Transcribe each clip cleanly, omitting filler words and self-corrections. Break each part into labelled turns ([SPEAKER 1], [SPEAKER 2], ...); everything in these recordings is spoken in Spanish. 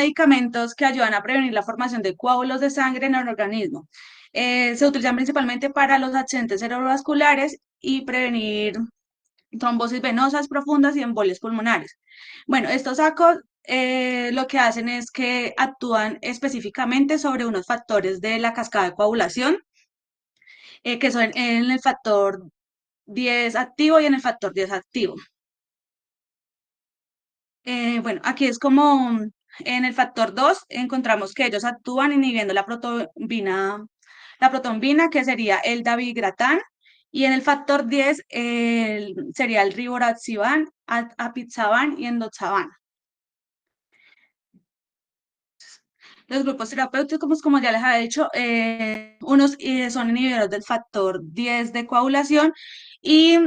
[SPEAKER 1] medicamentos que ayudan a prevenir la formación de coágulos de sangre en el organismo. Se utilizan principalmente para los accidentes cerebrovasculares y prevenir trombosis venosas profundas y embolias pulmonares. Bueno, estos sacos lo que hacen es que actúan específicamente sobre unos factores de la cascada de coagulación, que son en el factor 10 activo y en el factor 10 activo. Bueno, aquí es como en el factor 2 encontramos que ellos actúan inhibiendo la protombina, que sería el dabigatran, y en el factor 10 sería el rivaroxaban, apixaban y endoxaban. Los grupos terapéuticos, como ya les había dicho, unos son inhibidores del factor 10 de coagulación y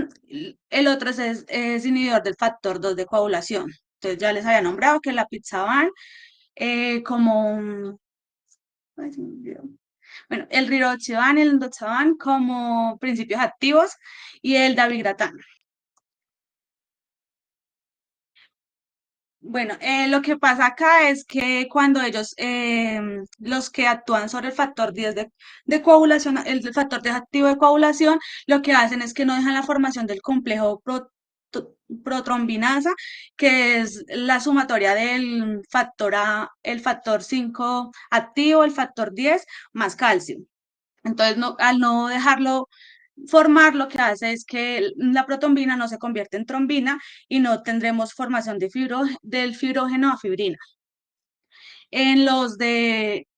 [SPEAKER 1] el otro es inhibidor del factor 2 de coagulación. Entonces ya les había nombrado que la pixaban como, ay, se me olvidó. Bueno, el rivaroxaban y el endoxaban como principios activos y el dabigatran. Bueno, lo que pasa acá es que cuando ellos, los que actúan sobre el factor 10 de coagulación, el factor 10 activo de coagulación, lo que hacen es que no dejan la formación del complejo protrombinasa, que es la sumatoria del factor A, el factor 5 activo, el factor 10 más calcio. Entonces, al no dejarlo formar, lo que hace es que la protombina no se convierte en trombina y no tendremos formación del fibrógeno a fibrina. En los de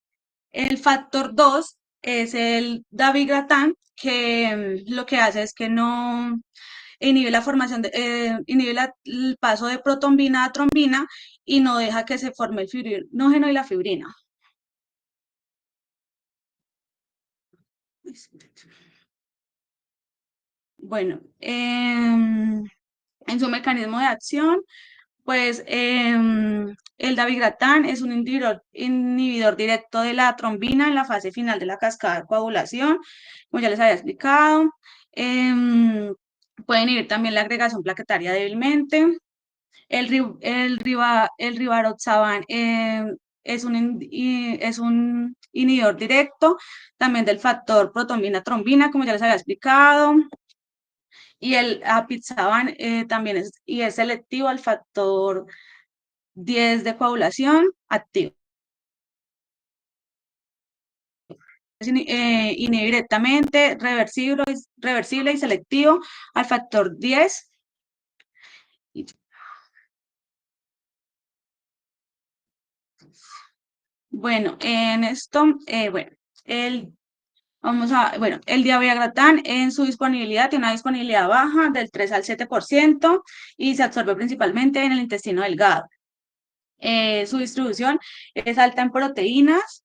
[SPEAKER 1] el factor 2 es el dabigatran, que lo que hace es que no inhibe la formación inhibe el paso de protombina a trombina y no deja que se forme el fibrinógeno y la fibrina. Bueno, en su mecanismo de acción, pues el dabigatran es un inhibidor directo de la trombina en la fase final de la cascada de coagulación, como ya les había explicado. Puede inhibir también la agregación plaquetaria débilmente. El rivaroxaban es un inhibidor directo también del factor protombina-trombina, como ya les había explicado. Y el apixaban también es selectivo al factor 10 de coagulación activo. Inhibe directamente, reversible y selectivo al factor 10. Bueno, en esto, bueno, el diabeagratán en su disponibilidad tiene una disponibilidad baja del 3 al 7% y se absorbe principalmente en el intestino delgado. Su distribución es alta en proteínas,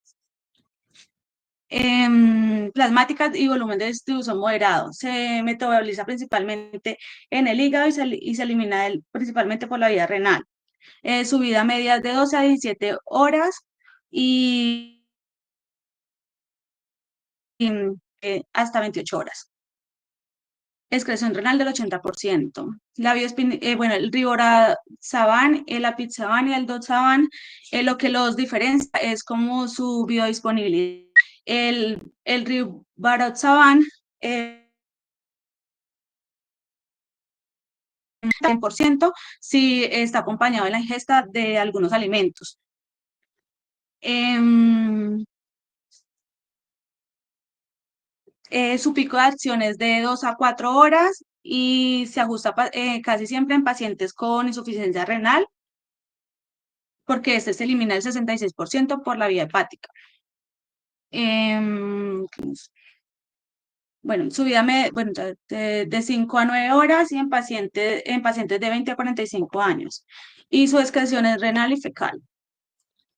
[SPEAKER 1] plasmáticas y volumen de distribución moderado. Se metaboliza principalmente en el hígado y se elimina principalmente por la vía renal. Su vida media es de 12 a 17 horas y hasta 28 horas. Excreción renal del 80%. Bueno, el rivaroxaban, el apixaban y el doxaban, lo que los diferencia es como su biodisponibilidad. El rivaroxaban, 100% si está acompañado de la ingesta de algunos alimentos. Em, su pico de acción es de 2 a 4 horas y se ajusta casi siempre en pacientes con insuficiencia renal, porque este se elimina el 66% por la vía hepática. Bueno, su vida bueno, de 5 a 9 horas y en pacientes de 20 a 45 años. Y su excreción es renal y fecal.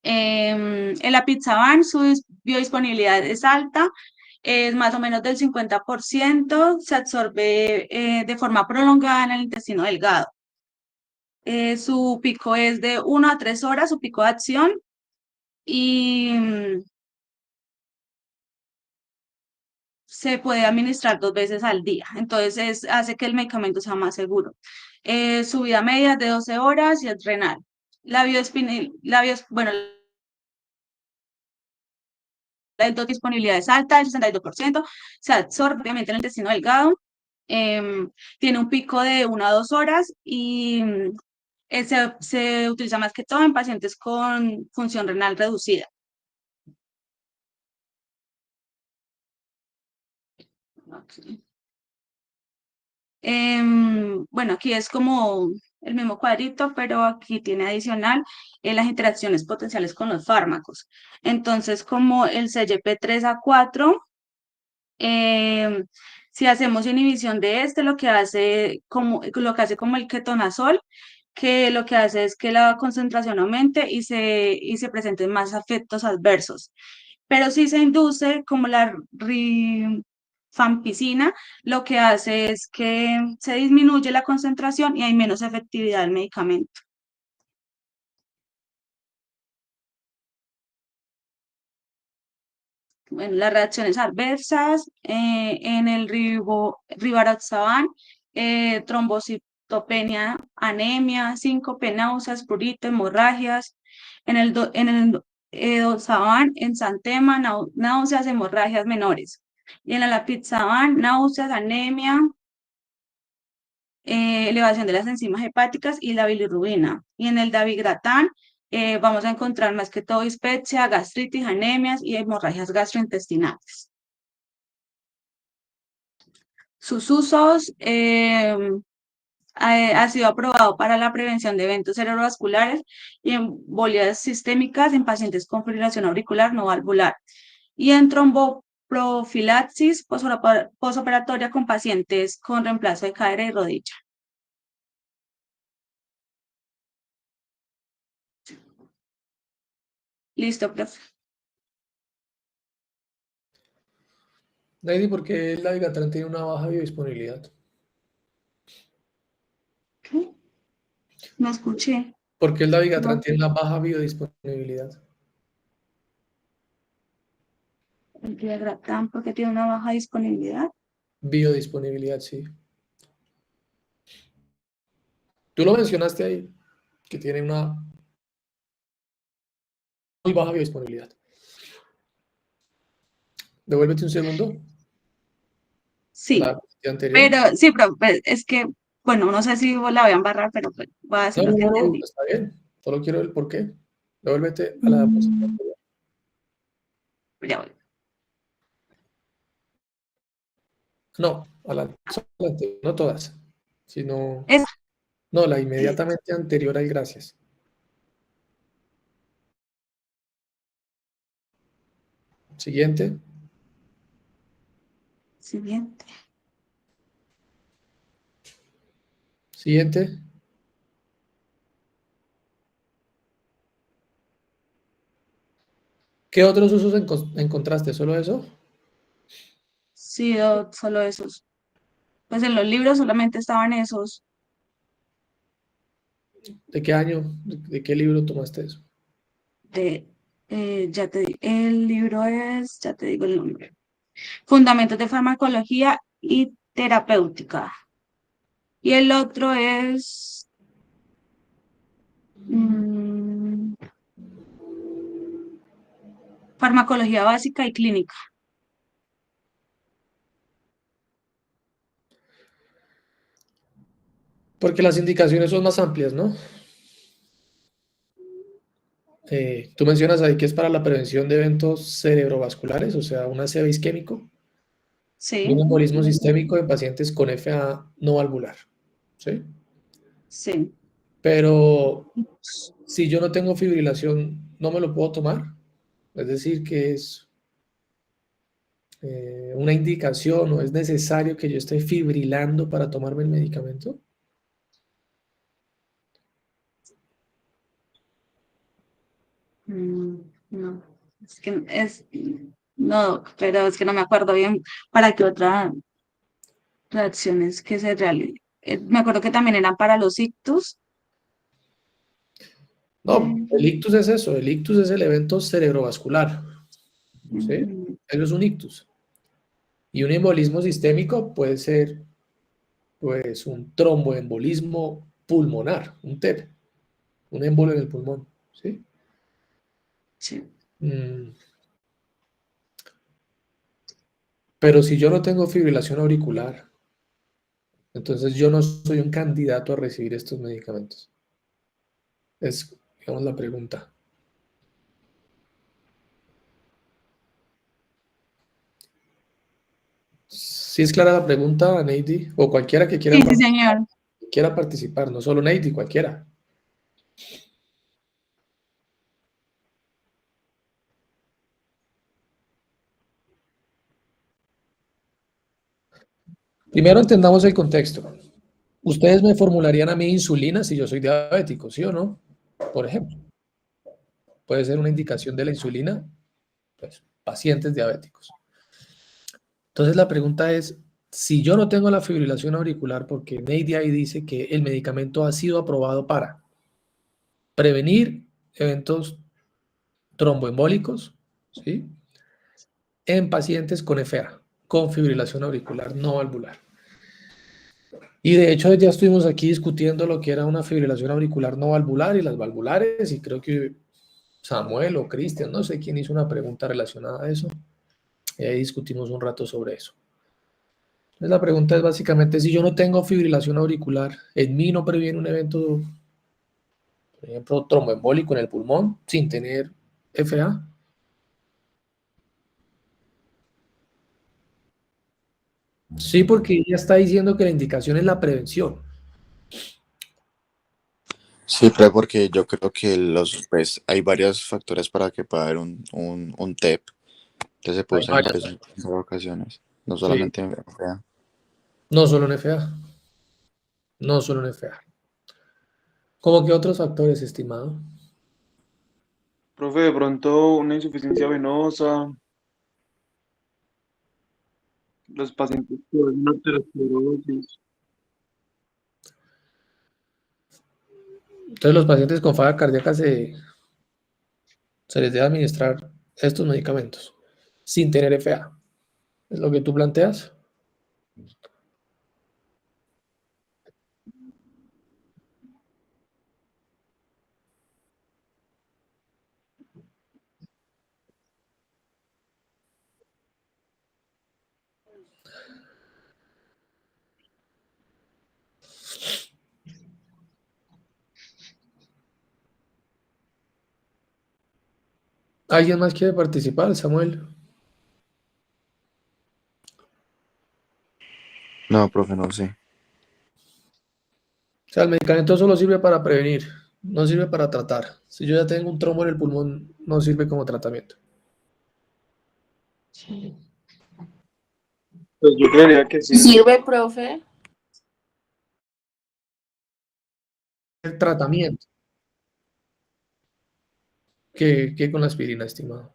[SPEAKER 1] El apixaban, su biodisponibilidad es alta, es más o menos del 50%, se absorbe de forma prolongada en el intestino delgado. Su pico es de 1 a 3 horas, su pico de acción, y se puede administrar 2 veces al día. Entonces, hace que el medicamento sea más seguro. Su vida media es de 12 horas y es renal. Bueno, la disponibilidad es alta, el 62%, se absorbe obviamente en el intestino delgado, tiene un pico de 1 a 2 horas y se utiliza más que todo en pacientes con función renal reducida. Ok. Bueno, aquí es como el mismo cuadrito, pero aquí tiene adicional las interacciones potenciales con los fármacos. Entonces, como el CYP3A4, em, si hacemos inhibición de este, lo que hace como el ketonazol, que lo que hace es que la concentración aumente y se presenten más efectos adversos. Pero si se induce, como la rifampicina, lo que hace es que se disminuye la concentración y hay menos efectividad del medicamento. Bueno, las reacciones adversas en el rivaroxaban, trombocitopenia, anemia, síncope, náuseas, prurito, hemorragias. En el edoxaban, ensantema, náuseas, hemorragias menores. Y en la lapitzaban, náuseas, anemia, elevación de las enzimas hepáticas y la bilirrubina. Y en el dabigatran vamos a encontrar más que todo dispepsia, gastritis, anemias y hemorragias gastrointestinales. Sus usos ha sido aprobado para la prevención de eventos cerebrovasculares y embolias sistémicas en pacientes con fibrilación auricular no valvular y en tromboprofilaxis posoperatoria con pacientes con reemplazo de cadera y rodilla. Listo, profe.
[SPEAKER 2] Lady, ¿por qué el Dabigatran tiene una baja biodisponibilidad?
[SPEAKER 1] ¿Qué? No escuché.
[SPEAKER 2] ¿Por qué el Dabigatran
[SPEAKER 1] No,
[SPEAKER 2] tiene una baja biodisponibilidad?
[SPEAKER 1] el diagrama porque tiene una baja disponibilidad.
[SPEAKER 2] Biodisponibilidad, sí. Tú lo mencionaste ahí, que tiene una muy baja biodisponibilidad. Devuélvete un segundo a la
[SPEAKER 1] Sí,
[SPEAKER 2] diapositiva anterior.
[SPEAKER 1] pero sí, pero pues, es que, bueno, no sé si vos la voy a embarrar, pero pues, voy a decir
[SPEAKER 2] No,
[SPEAKER 1] lo
[SPEAKER 2] no,
[SPEAKER 1] que
[SPEAKER 2] no, no,
[SPEAKER 1] entendí.
[SPEAKER 2] está bien. Solo quiero el por qué. Devuélvete a la diapositiva
[SPEAKER 1] Mm,
[SPEAKER 2] anterior.
[SPEAKER 1] ya voy.
[SPEAKER 2] No, solo a la anterior, no todas, sino,
[SPEAKER 1] Es,
[SPEAKER 2] no, la
[SPEAKER 1] listo.
[SPEAKER 2] inmediatamente anterior al gracias. Siguiente.
[SPEAKER 1] Siguiente.
[SPEAKER 2] Siguiente. ¿Qué otros usos encontraste? ¿Solo eso?
[SPEAKER 1] Sí, solo esos. Pues en los libros solamente estaban esos
[SPEAKER 2] ¿De qué año? ¿De qué libro tomaste eso?
[SPEAKER 1] de, ya te digo, el libro es, ya te digo el nombre. Fundamentos de farmacología y terapéutica. Y el otro es mm, farmacología básica y clínica.
[SPEAKER 2] Porque las indicaciones son más amplias, ¿no? Tú mencionas ahí que es para la prevención de eventos cerebrovasculares, o sea, un ACV isquémico y un
[SPEAKER 1] Sí,
[SPEAKER 2] embolismo sistémico en pacientes con FA no valvular, ¿sí?
[SPEAKER 1] sí.
[SPEAKER 2] Pero si yo no tengo fibrilación, ¿no me lo puedo tomar? Es decir, que es una indicación o es necesario que yo esté fibrilando para tomarme el medicamento.
[SPEAKER 1] No, es que no, pero es que no me acuerdo bien para qué otras reacciones que se realizan. Me acuerdo que también eran para los ictus.
[SPEAKER 2] No, el
[SPEAKER 1] Mm,
[SPEAKER 2] ictus es eso, el ictus es el evento cerebrovascular, ¿sí?
[SPEAKER 1] ujú,
[SPEAKER 2] Eso es un ictus. Y un embolismo sistémico puede ser, pues, un tromboembolismo pulmonar, un TEP, un émbolo en el pulmón, ¿sí?
[SPEAKER 1] sí.
[SPEAKER 2] Mm, Pero si yo no tengo fibrilación auricular, entonces yo no soy un candidato a recibir estos medicamentos. Es, digamos, la pregunta. Si es clara la pregunta, Neidy, o cualquiera que
[SPEAKER 1] Sí, sí, señor.
[SPEAKER 2] quiera participar, no solo Neidy, cualquiera. Primero entendamos el contexto. Ustedes me formularían a mí insulina si yo soy diabético, ¿sí o no? Por ejemplo, puede ser una indicación de la insulina, pues, pacientes diabéticos. Entonces la pregunta es, si yo no tengo la fibrilación auricular, porque Neidy ahí dice que el medicamento ha sido aprobado para prevenir eventos tromboembólicos, ¿sí? En pacientes con FA, con fibrilación auricular no valvular. Y de hecho ya estuvimos aquí discutiendo lo que era una fibrilación auricular no valvular y las valvulares, y creo que Samuel o Cristian, no sé quién hizo una pregunta relacionada a eso, y ahí discutimos un rato sobre eso. Entonces la pregunta es básicamente, si yo no tengo fibrilación auricular, ¿en mí no previene un evento, por ejemplo, tromboembólico en el pulmón sin tener FA? Sí, porque ella está diciendo que la indicación es la prevención.
[SPEAKER 3] Sí, pero porque yo creo que pues, hay varios factores para que pueda haber un TEP. Entonces se puede
[SPEAKER 2] Hay
[SPEAKER 3] usar en
[SPEAKER 2] varios.
[SPEAKER 3] varias ocasiones, no
[SPEAKER 2] Sí,
[SPEAKER 3] solamente en FA.
[SPEAKER 2] no solo en FA, no solo en FA. ¿Cómo que otros factores, estimado?
[SPEAKER 4] Profe, de pronto una insuficiencia venosa, los pacientes con arteriosclerosis.
[SPEAKER 2] Entonces los pacientes con falla cardíaca se les debe administrar estos medicamentos sin tener FA. ¿Es lo que tú planteas? ¿Alguien más quiere participar, Samuel?
[SPEAKER 3] No, profe, no sé.
[SPEAKER 2] O sea, el medicamento solo sirve para prevenir, no sirve para tratar. Si yo ya tengo un trombo en el pulmón, no sirve como tratamiento.
[SPEAKER 4] Pues yo creería que sí.
[SPEAKER 5] ¿Sirve, profe?
[SPEAKER 2] El tratamiento que con la aspirina, estimado.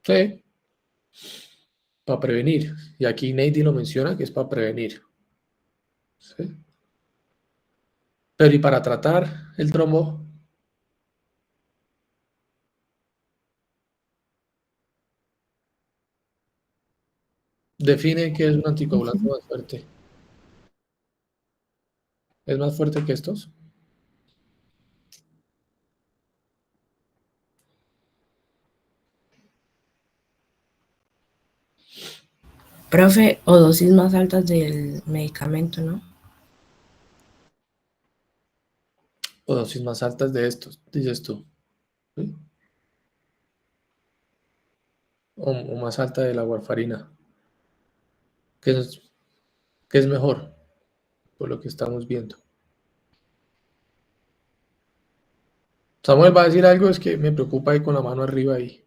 [SPEAKER 2] Sí, para prevenir. Y aquí Neidy lo menciona que es para prevenir. ¿Sí? Pero ¿y para tratar el trombo? Define que es un anticoagulante más fuerte. ¿Es más fuerte que estos?
[SPEAKER 5] Profe, o dosis más altas del medicamento, ¿no?
[SPEAKER 2] O dosis más altas de estos, dices tú. ¿Sí? O más alta de la warfarina. ¿Qué es, qué es mejor? Por lo que estamos viendo. Samuel va a decir algo, es que me preocupa ahí con la mano arriba y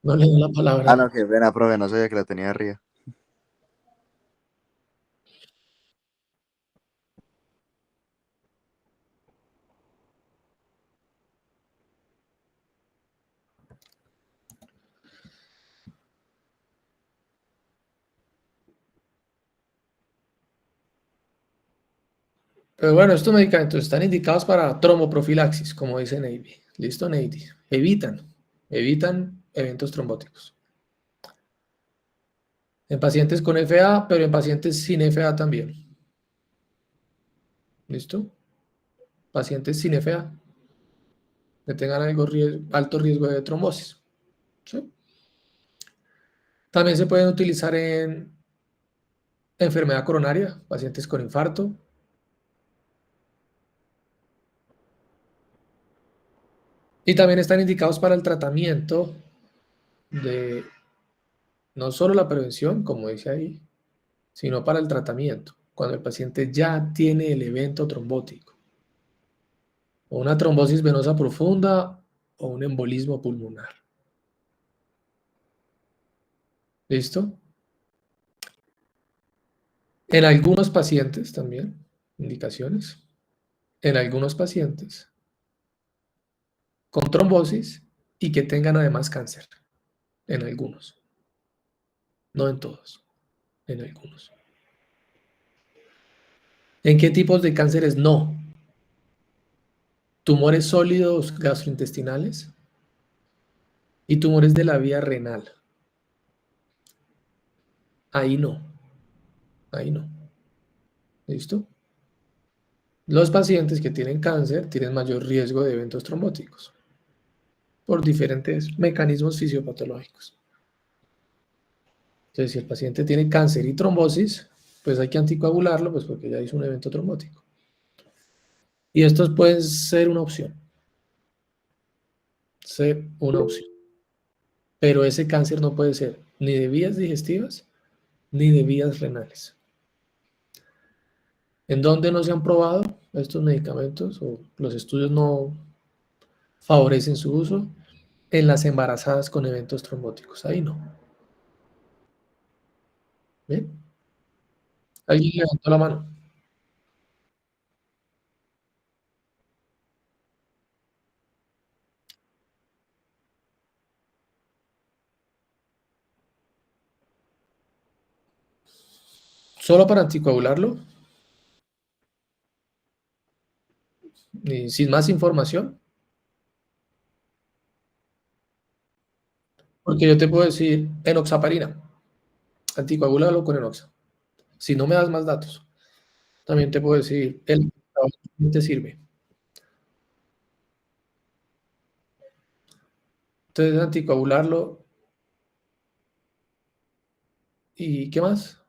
[SPEAKER 2] no le doy la
[SPEAKER 3] Ah,
[SPEAKER 2] palabra.
[SPEAKER 3] no, qué pena, profe, no sabía que la tenía arriba.
[SPEAKER 2] Pero bueno, estos medicamentos están indicados para tromboprofilaxis, como dice Navy. ¿Listo, Navy? Evitan eventos trombóticos. En pacientes con FA, pero en pacientes sin FA también. ¿Listo? Pacientes sin FA, que tengan alto riesgo de trombosis. ¿Sí? También se pueden utilizar en enfermedad coronaria, pacientes con infarto. Y también están indicados para el tratamiento de no solo la prevención, como dice ahí, sino para el tratamiento, cuando el paciente ya tiene el evento trombótico, o una trombosis venosa profunda o un embolismo pulmonar. ¿Listo? En algunos pacientes también, indicaciones, en algunos pacientes con trombosis y que tengan además cáncer, en algunos, no en todos, en algunos. ¿En qué tipos de cánceres no? Tumores sólidos gastrointestinales y tumores de la vía renal. Ahí no, ahí no. ¿Listo? Los pacientes que tienen cáncer tienen mayor riesgo de eventos trombóticos por diferentes mecanismos fisiopatológicos. Entonces, si el paciente tiene cáncer y trombosis, pues hay que anticoagularlo, pues porque ya hizo un evento trombótico. Y estos pueden ser una opción. Ser una opción. Pero ese cáncer no puede ser ni de vías digestivas ni de vías renales. ¿En dónde no se han probado estos medicamentos o los estudios no favorecen su uso? En las embarazadas con eventos trombóticos. Ahí no. ¿Bien? ¿Alguien levantó la mano? ¿Solo para anticoagularlo? ¿Y sin más información? Porque yo te puedo decir enoxaparina. Anticoagúlalo con enoxa. Si no me das más datos. También te puedo decir el te sirve. Entonces, anticoagularlo. ¿Y qué más?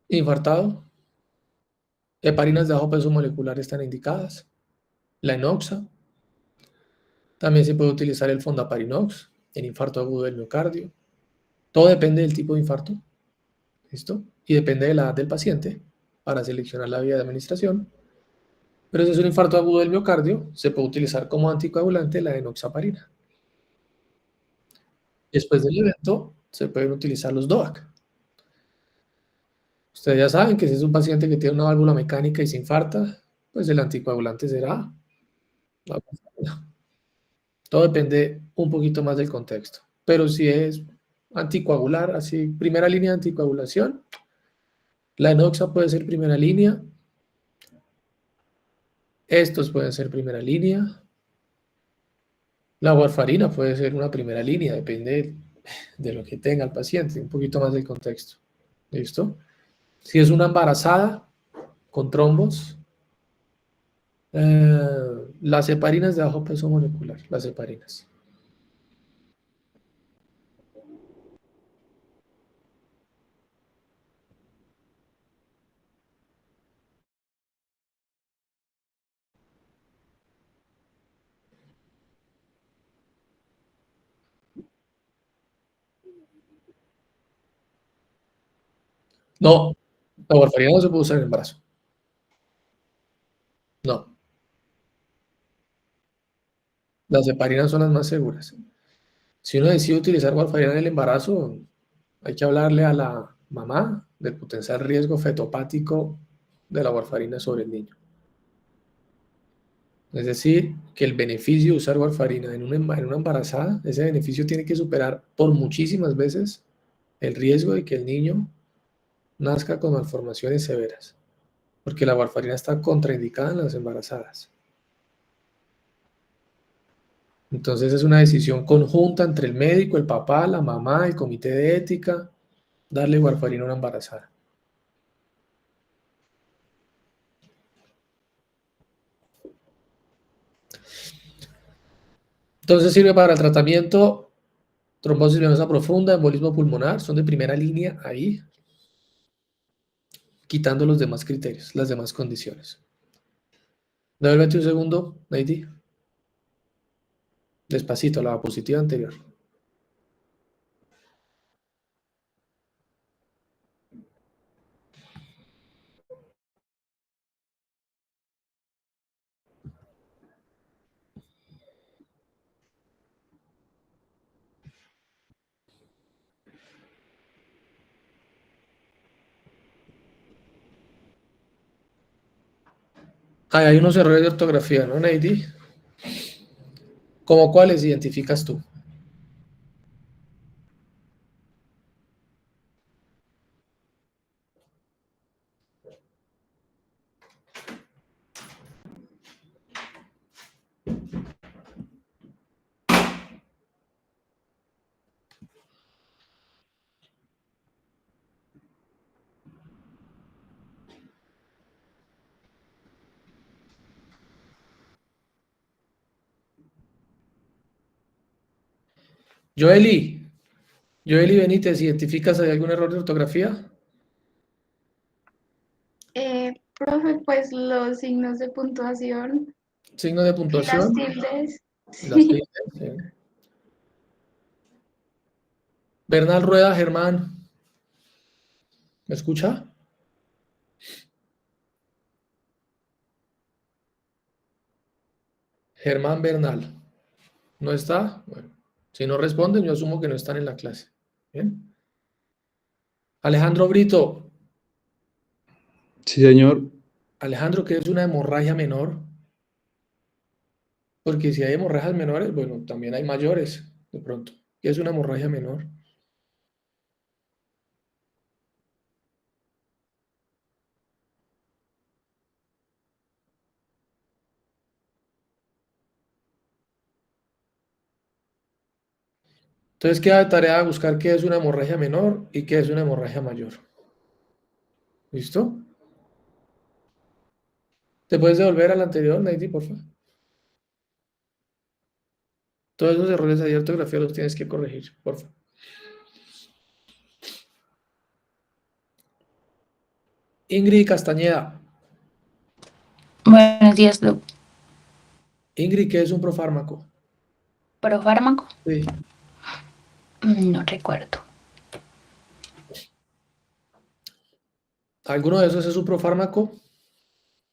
[SPEAKER 2] Infartado. Heparinas de bajo peso molecular están indicadas. La enoxa. También se puede utilizar el fondaparinox en infarto agudo del miocardio. Todo depende del tipo de infarto. ¿Listo? Y depende de la edad del paciente para seleccionar la vía de administración. Pero si es un infarto agudo del miocardio, se puede utilizar como anticoagulante la enoxaparina. Después del evento, se pueden utilizar los DOAC. Ustedes ya saben que si es un paciente que tiene una válvula mecánica y se infarta, pues el anticoagulante será la warfarina. Todo depende un poquito más del contexto. Pero si es anticoagular, así, primera línea de anticoagulación, la enoxa puede ser primera línea. Estos pueden ser primera línea. La warfarina puede ser una primera línea, depende de lo que tenga el paciente, un poquito más del contexto. ¿Listo? Si es una embarazada con trombos, las heparinas de bajo peso molecular, las heparinas. No, la warfarina no se puede usar en embarazo. No. Las heparinas son las más seguras. Si uno decide utilizar warfarina en el embarazo, hay que hablarle a la mamá del potencial riesgo fetopático de la warfarina sobre el niño. Es decir, que el beneficio de usar warfarina en una embarazada, ese beneficio tiene que superar por muchísimas veces el riesgo de que el niño nazca con malformaciones severas, porque la warfarina está contraindicada en las embarazadas. Entonces es una decisión conjunta entre el médico, el papá, la mamá, el comité de ética, darle warfarina a una embarazada. Entonces sirve para el tratamiento trombosis venosa profunda, embolismo pulmonar, son de primera línea ahí, quitando los demás criterios, las demás condiciones. Devuélvete un segundo, Lady. Despacito, la diapositiva anterior. Hay unos errores de ortografía, ¿no, Lady? ¿Cómo cuáles identificas tú? Joeli Benítez, ¿identificas hay algún error de ortografía?
[SPEAKER 6] Profe, pues los signos de puntuación
[SPEAKER 2] Signo de
[SPEAKER 6] y
[SPEAKER 2] puntuación.
[SPEAKER 6] las tildes.
[SPEAKER 2] Y las tildes, sí. Bernal Rueda Germán. ¿Me escucha? Germán Bernal. ¿No está? Bueno, si no responden, yo asumo que no están en la clase. ¿Bien? Alejandro Brito.
[SPEAKER 7] Sí, señor.
[SPEAKER 2] Alejandro, ¿qué es una hemorragia menor? Porque si hay hemorragias menores, bueno, también hay mayores, de pronto. ¿Qué es una hemorragia menor? Entonces queda de tarea buscar qué es una hemorragia menor y qué es una hemorragia mayor. ¿Listo? ¿Te puedes devolver al anterior, Neidy, por favor? Todos esos errores de ortografía los tienes que corregir, por favor. Ingrid Castañeda.
[SPEAKER 8] Buenos días, Doc.
[SPEAKER 2] Ingrid, ¿qué es un profármaco?
[SPEAKER 8] ¿Profármaco?
[SPEAKER 2] Sí.
[SPEAKER 8] No recuerdo.
[SPEAKER 2] ¿Alguno de esos es un profármaco?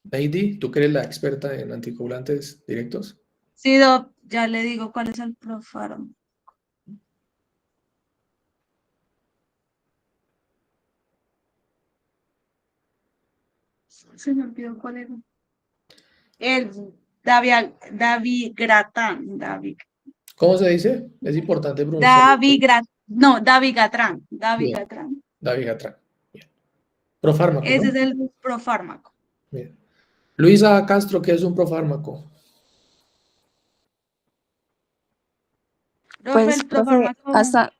[SPEAKER 2] Neidy, tú que eres la experta en anticoagulantes directos.
[SPEAKER 1] Sí, Doc, ya le digo cuál es el profármaco. Se me olvidó cuál era. El Davigatran.
[SPEAKER 2] ¿Cómo se dice? Es importante pronunciar.
[SPEAKER 1] Davigatran.
[SPEAKER 2] Bien. Davigatran. Bien. Profármaco,
[SPEAKER 1] Ese
[SPEAKER 2] ¿no?
[SPEAKER 1] es el profármaco.
[SPEAKER 2] Bien. Luisa Castro, ¿qué es un profármaco?
[SPEAKER 1] Profe,
[SPEAKER 9] Pues,
[SPEAKER 1] el
[SPEAKER 9] profe,
[SPEAKER 1] profármaco.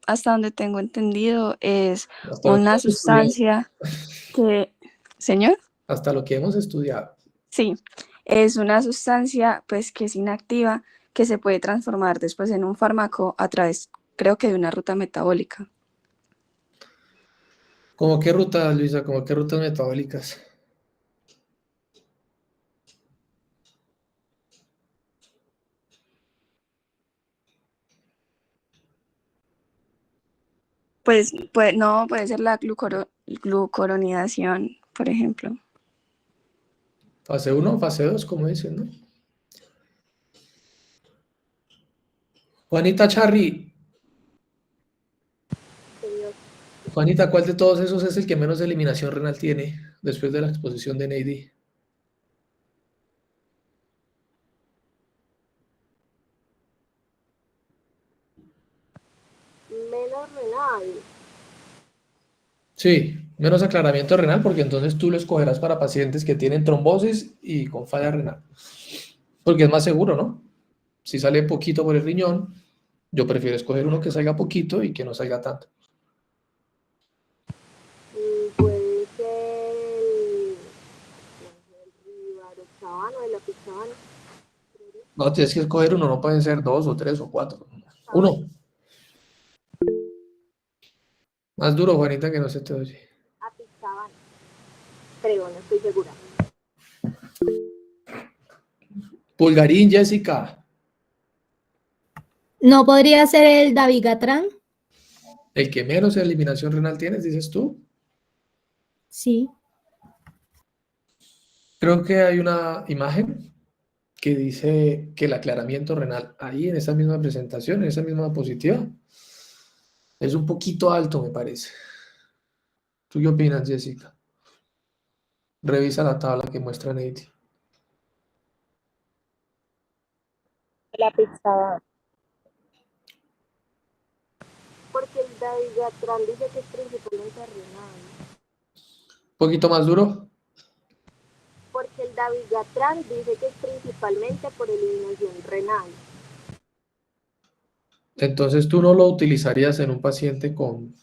[SPEAKER 9] hasta donde tengo entendido es
[SPEAKER 2] Hasta lo que
[SPEAKER 9] una
[SPEAKER 2] hemos estudiado.
[SPEAKER 9] sustancia que, señor,
[SPEAKER 2] Hasta lo que hemos estudiado.
[SPEAKER 9] sí, es una sustancia pues que es inactiva, que se puede transformar después en un fármaco a través, creo que de una ruta metabólica.
[SPEAKER 2] ¿Cómo qué rutas, Luisa? ¿Cómo qué rutas metabólicas?
[SPEAKER 9] Pues, no, puede ser la glucoronidación, por ejemplo.
[SPEAKER 2] Fase 1, fase 2, como dicen, ¿no? Juanita Charri. Juanita, ¿cuál de todos esos es el que menos eliminación renal tiene después de la exposición de NAD?
[SPEAKER 10] Menos renal.
[SPEAKER 2] Sí, menos aclaramiento renal, porque entonces tú lo escogerás para pacientes que tienen trombosis y con falla renal. Porque es más seguro, ¿no? Si sale poquito por el riñón, yo prefiero escoger uno que salga poquito y que no salga tanto.
[SPEAKER 10] Puede ser el rivaroxabano, el apixabano.
[SPEAKER 2] No, tienes que escoger uno, no pueden ser 2 o 3 o 4. Uno. Más duro, Juanita, que no se te oye.
[SPEAKER 10] Apixabano. Creo, no estoy segura.
[SPEAKER 2] Pulgarín, Jessica.
[SPEAKER 11] ¿No podría ser el dabigatran?
[SPEAKER 2] El que menos eliminación renal tienes, dices tú.
[SPEAKER 11] Sí.
[SPEAKER 2] Creo que hay una imagen que dice que el aclaramiento renal ahí en esa misma presentación, en esa misma diapositiva, es un poquito alto, me parece. ¿Tú qué opinas, Jessica? Revisa la tabla que muestra Neidi.
[SPEAKER 10] El apixabano. Porque el dabigatran dice que es principalmente renal.
[SPEAKER 2] ¿Un poquito más duro?
[SPEAKER 10] Porque el dabigatran dice que es principalmente por eliminación renal.
[SPEAKER 2] Entonces tú no lo utilizarías en un paciente con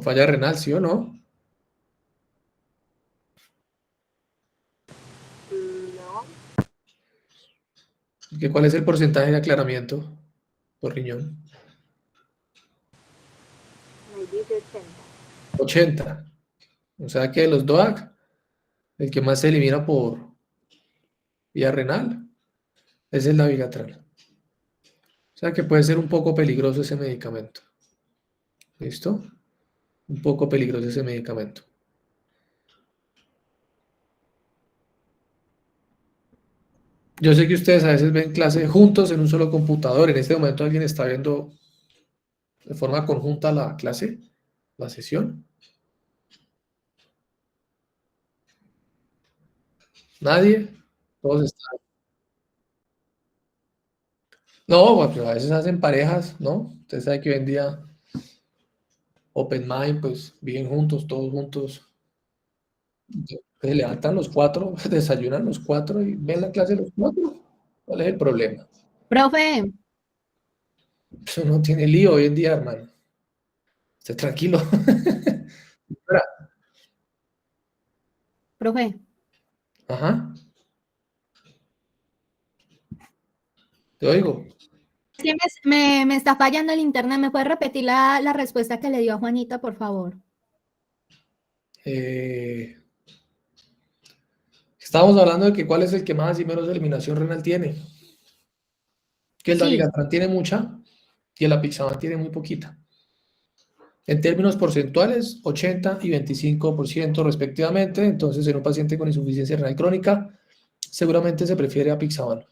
[SPEAKER 2] falla renal, ¿sí o no?
[SPEAKER 10] No.
[SPEAKER 2] ¿Cuál es el porcentaje de aclaramiento por riñón?
[SPEAKER 10] Me dice 80.
[SPEAKER 2] 80. O sea que de los DOAC, el que más se elimina por vía renal es el dabigatran. O sea que puede ser un poco peligroso ese medicamento. ¿Listo? Un poco peligroso ese medicamento. Yo sé que ustedes a veces ven clase juntos en un solo computador. En este momento alguien está viendo de forma conjunta la clase, la sesión. ¿Nadie? Todos están. No, pues a veces hacen parejas, ¿no? Ustedes saben que hoy en día Open Mind, pues viven juntos, todos juntos. Se levantan los 4, desayunan los 4 y ven la clase los 4. ¿Cuál es el problema?
[SPEAKER 11] Profe,
[SPEAKER 2] Eso no tiene lío hoy en día, hermano. Esté tranquilo.
[SPEAKER 11] profe.
[SPEAKER 2] Ajá. Te oigo.
[SPEAKER 11] Sí, me está fallando el internet. ¿Me puede repetir la respuesta que le dio a Juanita, por favor?
[SPEAKER 2] Estábamos hablando de que cuál es el que más y menos eliminación renal tiene. Que el
[SPEAKER 11] Sí.
[SPEAKER 2] dabigatran tiene mucha y el apixaban tiene muy poquita. En términos porcentuales, 80 y 25% respectivamente. Entonces, en un paciente con insuficiencia renal crónica, seguramente se prefiere apixaban.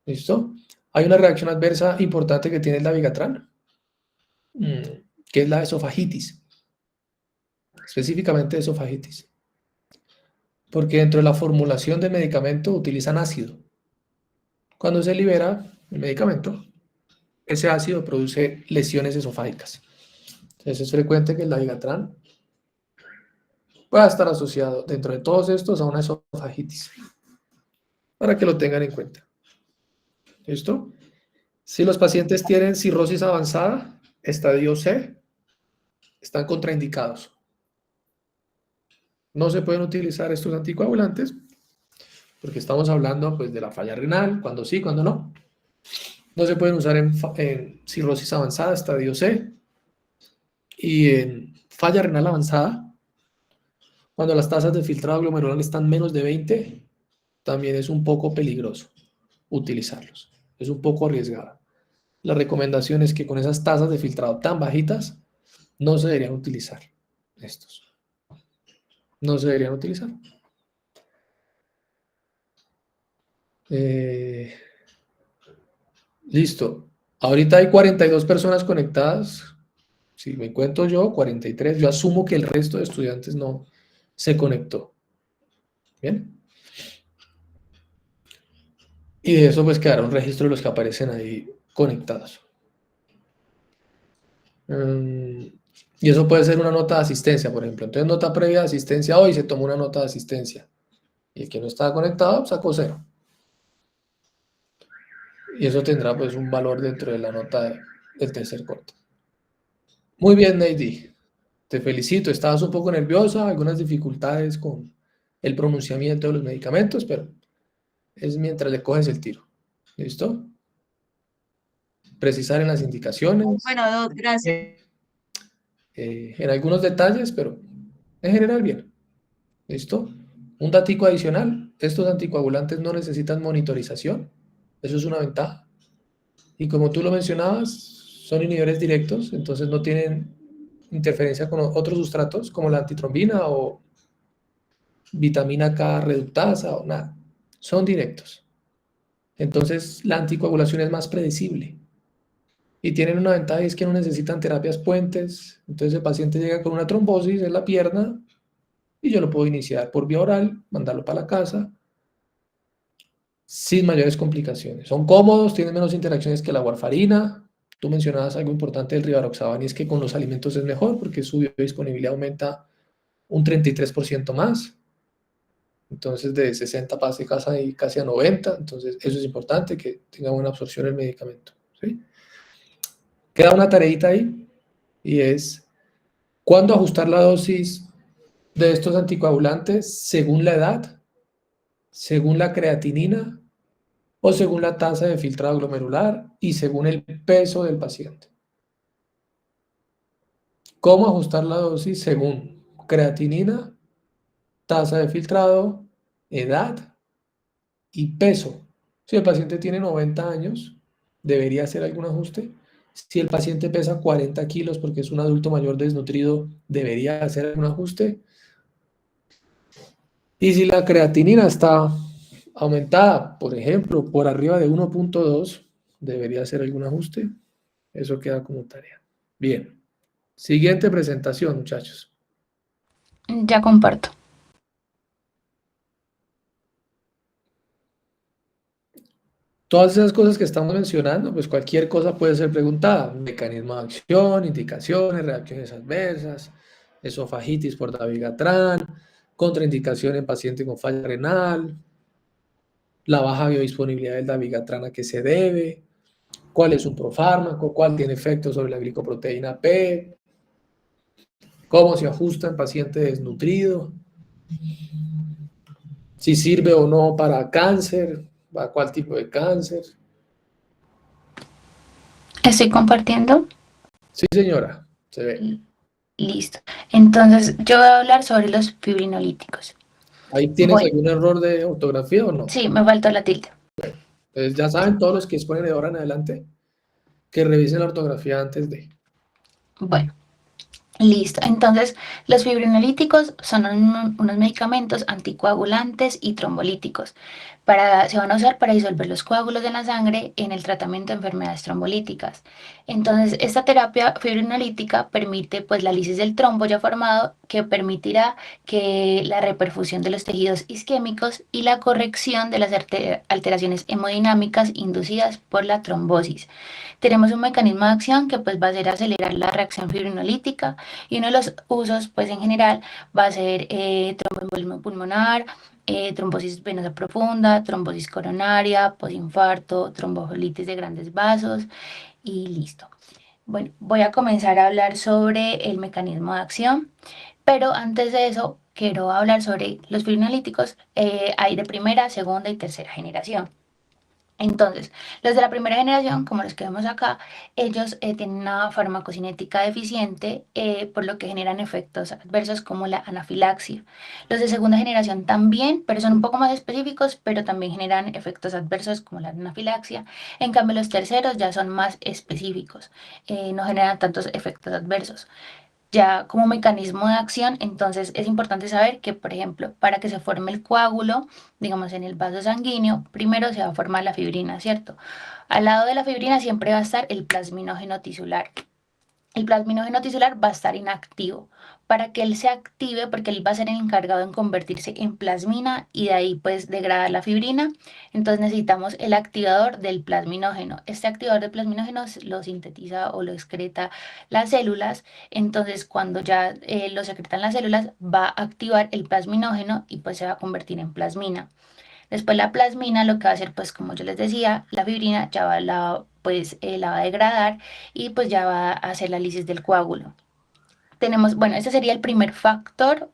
[SPEAKER 2] ¿Listo? Hay una reacción adversa importante que tiene el dabigatran, que es la esofagitis. Específicamente esofagitis. Porque dentro de la formulación del medicamento utilizan ácido. Cuando se libera el medicamento, ese ácido produce lesiones esofágicas. Entonces es frecuente que el dabigatran pueda estar asociado dentro de todos estos a una esofagitis. Para que lo tengan en cuenta. ¿Listo? Si los pacientes tienen cirrosis avanzada, estadio C, están contraindicados. No se pueden utilizar estos anticoagulantes porque estamos hablando pues, de la falla renal, cuando sí, cuando no. No se pueden usar en cirrosis avanzada, estadio C, y en falla renal avanzada, cuando las tasas de filtrado glomerular están menos de 20, también es un poco peligroso utilizarlos. Es un poco arriesgado. La recomendación es que con esas tasas de filtrado tan bajitas, no se deberían utilizar estos. No se deberían utilizar. Listo. Ahorita hay 42 personas conectadas. Si me cuento yo, 43. Yo asumo que el resto de estudiantes no se conectó. ¿Bien? Y de eso pues quedará un registro de los que aparecen ahí conectados. Y eso puede ser una nota de asistencia, por ejemplo. Entonces, nota previa de asistencia hoy, se tomó una nota de asistencia. Y el que no estaba conectado, sacó 0. Y eso tendrá pues un valor dentro de la nota del tercer corte. Muy bien, Neidy. Te felicito. Estabas un poco nerviosa, algunas dificultades con el pronunciamiento de los medicamentos, pero es mientras le coges el tiro. ¿Listo? Precisar en las indicaciones,
[SPEAKER 1] Bueno, gracias.
[SPEAKER 2] en algunos detalles, pero en general bien. ¿Listo? Un datico adicional, estos anticoagulantes no necesitan monitorización, eso es una ventaja. Y como tú lo mencionabas, son inhibidores directos, entonces no tienen interferencia con otros sustratos como la antitrombina o vitamina K reductasa o nada. Son directos. Entonces la anticoagulación es más predecible. Y tienen una ventaja y es que no necesitan terapias puentes. Entonces el paciente llega con una trombosis en la pierna y yo lo puedo iniciar por vía oral, mandarlo para la casa sin mayores complicaciones. Son cómodos, tienen menos interacciones que la warfarina. Tú mencionabas algo importante del rivaroxaban y es que con los alimentos es mejor porque su biodisponibilidad aumenta un 33% más. Entonces de 60 pasa casi a 90. Entonces eso es importante, que tenga buena absorción el medicamento. ¿Sí? Queda una tareita ahí y es ¿cuándo ajustar la dosis de estos anticoagulantes según la edad, según la creatinina o según la tasa de filtrado glomerular y según el peso del paciente? ¿Cómo ajustar la dosis según creatinina, tasa de filtrado, edad y peso? Si el paciente tiene 90 años, ¿debería hacer algún ajuste? Si el paciente pesa 40 kilos porque es un adulto mayor desnutrido, ¿debería hacer algún ajuste? Y si la creatinina está aumentada, por ejemplo, por arriba de 1.2, ¿debería hacer algún ajuste? Eso queda como tarea. Bien. Siguiente presentación, muchachos.
[SPEAKER 8] Ya comparto.
[SPEAKER 2] Todas esas cosas que estamos mencionando, pues cualquier cosa puede ser preguntada. Mecanismo de acción, indicaciones, reacciones adversas, esofagitis por dabigatran, contraindicación en paciente con falla renal, la baja biodisponibilidad del dabigatran a qué se debe, cuál es un profármaco, cuál tiene efecto sobre la glicoproteína P, cómo se ajusta en paciente desnutrido, si sirve o no para cáncer, para cuál tipo de cáncer.
[SPEAKER 8] ¿Estoy compartiendo?
[SPEAKER 2] Sí, señora, se ve.
[SPEAKER 8] Listo. Entonces, yo voy a hablar sobre los fibrinolíticos.
[SPEAKER 2] ¿Ahí tienes
[SPEAKER 8] Voy.
[SPEAKER 2] algún error de ortografía o no?
[SPEAKER 8] Sí, me faltó la tilde.
[SPEAKER 2] Entonces ya saben todos los que exponen de ahora en adelante que revisen la ortografía antes de.
[SPEAKER 8] Bueno, listo. Entonces, los fibrinolíticos son unos medicamentos anticoagulantes y trombolíticos. Se van a usar para disolver los coágulos de la sangre en el tratamiento de enfermedades trombolíticas. Entonces, esta terapia fibrinolítica permite pues la lisis del trombo ya formado, que permitirá que la reperfusión de los tejidos isquémicos y la corrección de las alteraciones hemodinámicas inducidas por la trombosis. Tenemos un mecanismo de acción que pues va a ser acelerar la reacción fibrinolítica, y uno de los usos pues en general va a ser tromboembolismo pulmonar, trombosis venosa profunda, trombosis coronaria, posinfarto, trombofilitis de grandes vasos y listo. Bueno, voy a comenzar a hablar sobre el mecanismo de acción, pero antes de eso quiero hablar sobre los fibrinolíticos. Hay de primera, segunda y tercera generación. Entonces, los de la primera generación, como los que vemos acá, ellos tienen una farmacocinética deficiente, por lo que generan efectos adversos como la anafilaxia. Los de segunda generación también, pero son un poco más específicos, pero también generan efectos adversos como la anafilaxia. En cambio, los terceros ya son más específicos, no generan tantos efectos adversos. Ya como mecanismo de acción, entonces es importante saber que, por ejemplo, para que se forme el coágulo, digamos en el vaso sanguíneo, primero se va a formar la fibrina, ¿cierto? Al lado de la fibrina siempre va a estar el plasminógeno tisular. El plasminógeno tisular va a estar inactivo. Para que él se active, porque él va a ser el encargado en convertirse en plasmina y de ahí pues degradar la fibrina, entonces necesitamos el activador del plasminógeno. Este activador de plasminógeno lo sintetiza o lo excreta las células, entonces cuando ya lo secretan las células va a activar el plasminógeno y pues se va a convertir en plasmina. Después la plasmina lo que va a hacer, pues como yo les decía, la fibrina ya la va a degradar y pues ya va a hacer la lisis del coágulo. Tenemos, bueno, ese sería el primer factor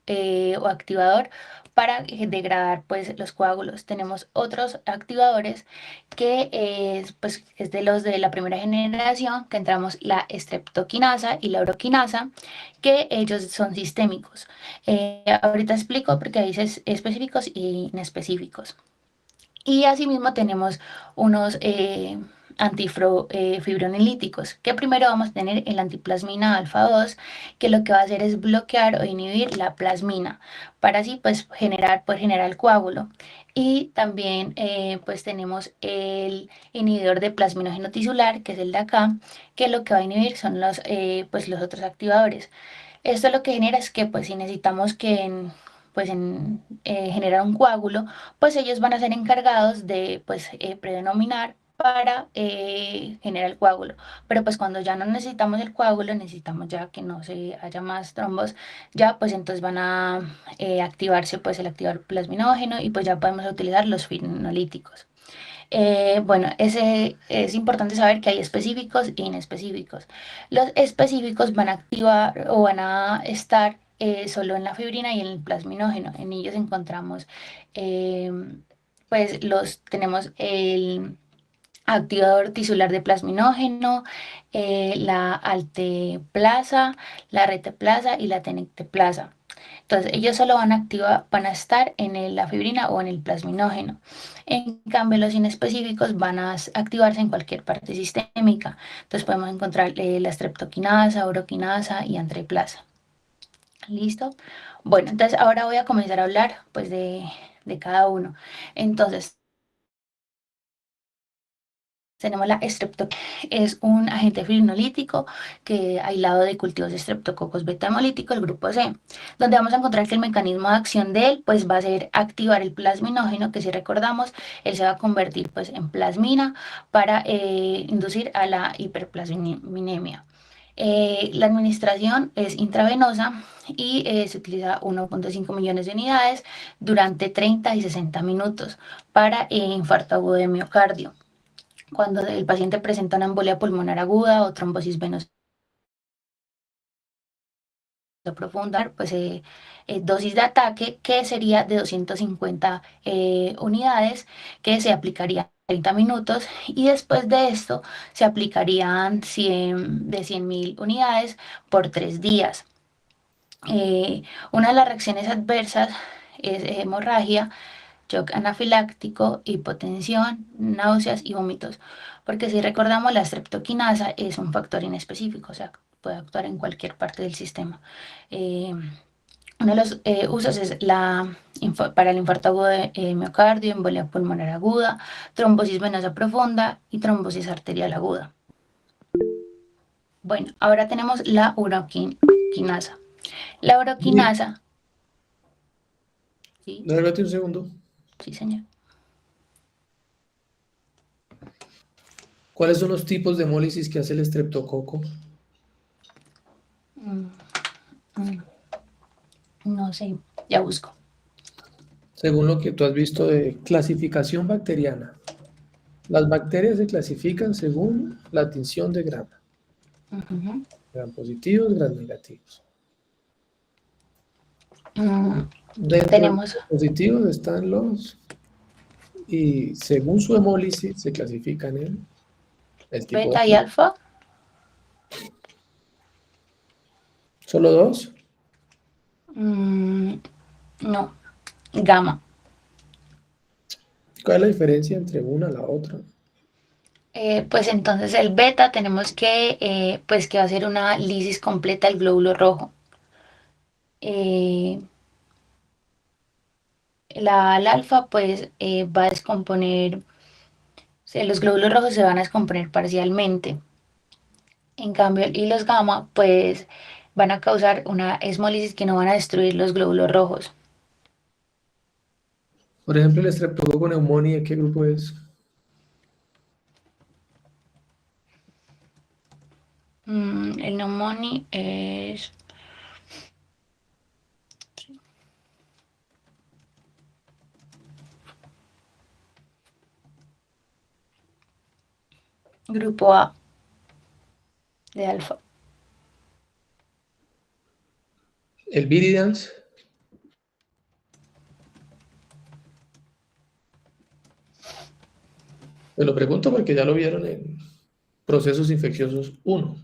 [SPEAKER 8] o activador para degradar pues los coágulos. Tenemos otros activadores que pues, es de los de la primera generación, que entramos la estreptoquinasa y la uroquinasa, que ellos son sistémicos. Ahorita explico porque hay específicos y inespecíficos. Y asimismo tenemos unos antifibronilíticos, que primero vamos a tener el antiplasmina alfa 2, que lo que va a hacer es bloquear o inhibir la plasmina, para así pues generar el coágulo. Y también pues tenemos el inhibidor de plasminógeno tisular, que es el de acá, que lo que va a inhibir son pues los otros activadores. Esto lo que genera es que pues si necesitamos generar un coágulo, pues ellos van a ser encargados de pues predenominar para generar el coágulo. Pero pues cuando ya no necesitamos el coágulo, necesitamos ya que no se haya más trombos, ya pues entonces van a activarse pues el activador plasminógeno y pues ya podemos utilizar los fibrinolíticos. Bueno, es importante saber que hay específicos e inespecíficos. Los específicos van a activar o van a estar solo en la fibrina y en el plasminógeno. En ellos encontramos, eh, tenemos el activador tisular de plasminógeno, la alteplasa, la reteplasa y la tenecteplasa. Entonces, ellos solo van a estar en la fibrina o en el plasminógeno. En cambio, los inespecíficos van a activarse en cualquier parte sistémica. Entonces, podemos encontrar la streptoquinasa, uroquinasa y antriplasa. ¿Listo? Bueno, entonces ahora voy a comenzar a hablar pues de cada uno. Entonces, tenemos la estreptoquina, es un agente fibrinolítico que aislado de cultivos de estreptococos beta hemolítico, el grupo C, donde vamos a encontrar que el mecanismo de acción de él pues va a ser activar el plasminógeno, que si recordamos, él se va a convertir pues en plasmina para inducir a la hiperplasminemia. La administración es intravenosa y se utiliza 1.5 millones de unidades durante 30 y 60 minutos para infarto agudo de miocardio. Cuando el paciente presenta una embolia pulmonar aguda o trombosis venosa profunda, pues dosis de ataque que sería de 250 unidades que se aplicaría 30 minutos y después de esto se aplicarían 100.000 unidades por 3 días. Una de las reacciones adversas es hemorragia, shock anafiláctico, hipotensión, náuseas y vómitos. Porque si recordamos, la streptoquinasa es un factor inespecífico, o sea, puede actuar en cualquier parte del sistema. Uno de los usos es para el infarto agudo de miocardio, embolia pulmonar aguda, trombosis venosa profunda y trombosis arterial aguda. Bueno, ahora tenemos la uroquinasa. La uroquinasa. ¿Sí?
[SPEAKER 2] Regálate un segundo.
[SPEAKER 8] Sí, señor.
[SPEAKER 2] ¿Cuáles son los tipos de hemólisis que hace el estreptococo?
[SPEAKER 8] No sé, ya busco.
[SPEAKER 2] Según lo que tú has visto de clasificación bacteriana. Las bacterias se clasifican según la tinción de Gram. Gram positivos, Gram negativos. Dentro
[SPEAKER 8] Tenemos
[SPEAKER 2] de los positivos están los... Y según su hemólisis se clasifican en el tipo
[SPEAKER 8] beta y alfa.
[SPEAKER 2] ¿Solo dos?
[SPEAKER 8] No, gamma.
[SPEAKER 2] ¿Cuál es la diferencia entre una y la otra?
[SPEAKER 8] Pues entonces el beta tenemos que va a ser una lisis completa del glóbulo rojo. El alfa pues va a descomponer, o sea, los glóbulos rojos se van a descomponer parcialmente. En cambio, y los gamma pues van a causar una esmólisis que no van a destruir los glóbulos rojos.
[SPEAKER 2] Por ejemplo, el estreptococo pneumoniae, ¿qué grupo es?
[SPEAKER 8] El pneumoni es... Grupo A de alfa.
[SPEAKER 2] El viridans. Me lo pregunto porque ya lo vieron en procesos infecciosos 1.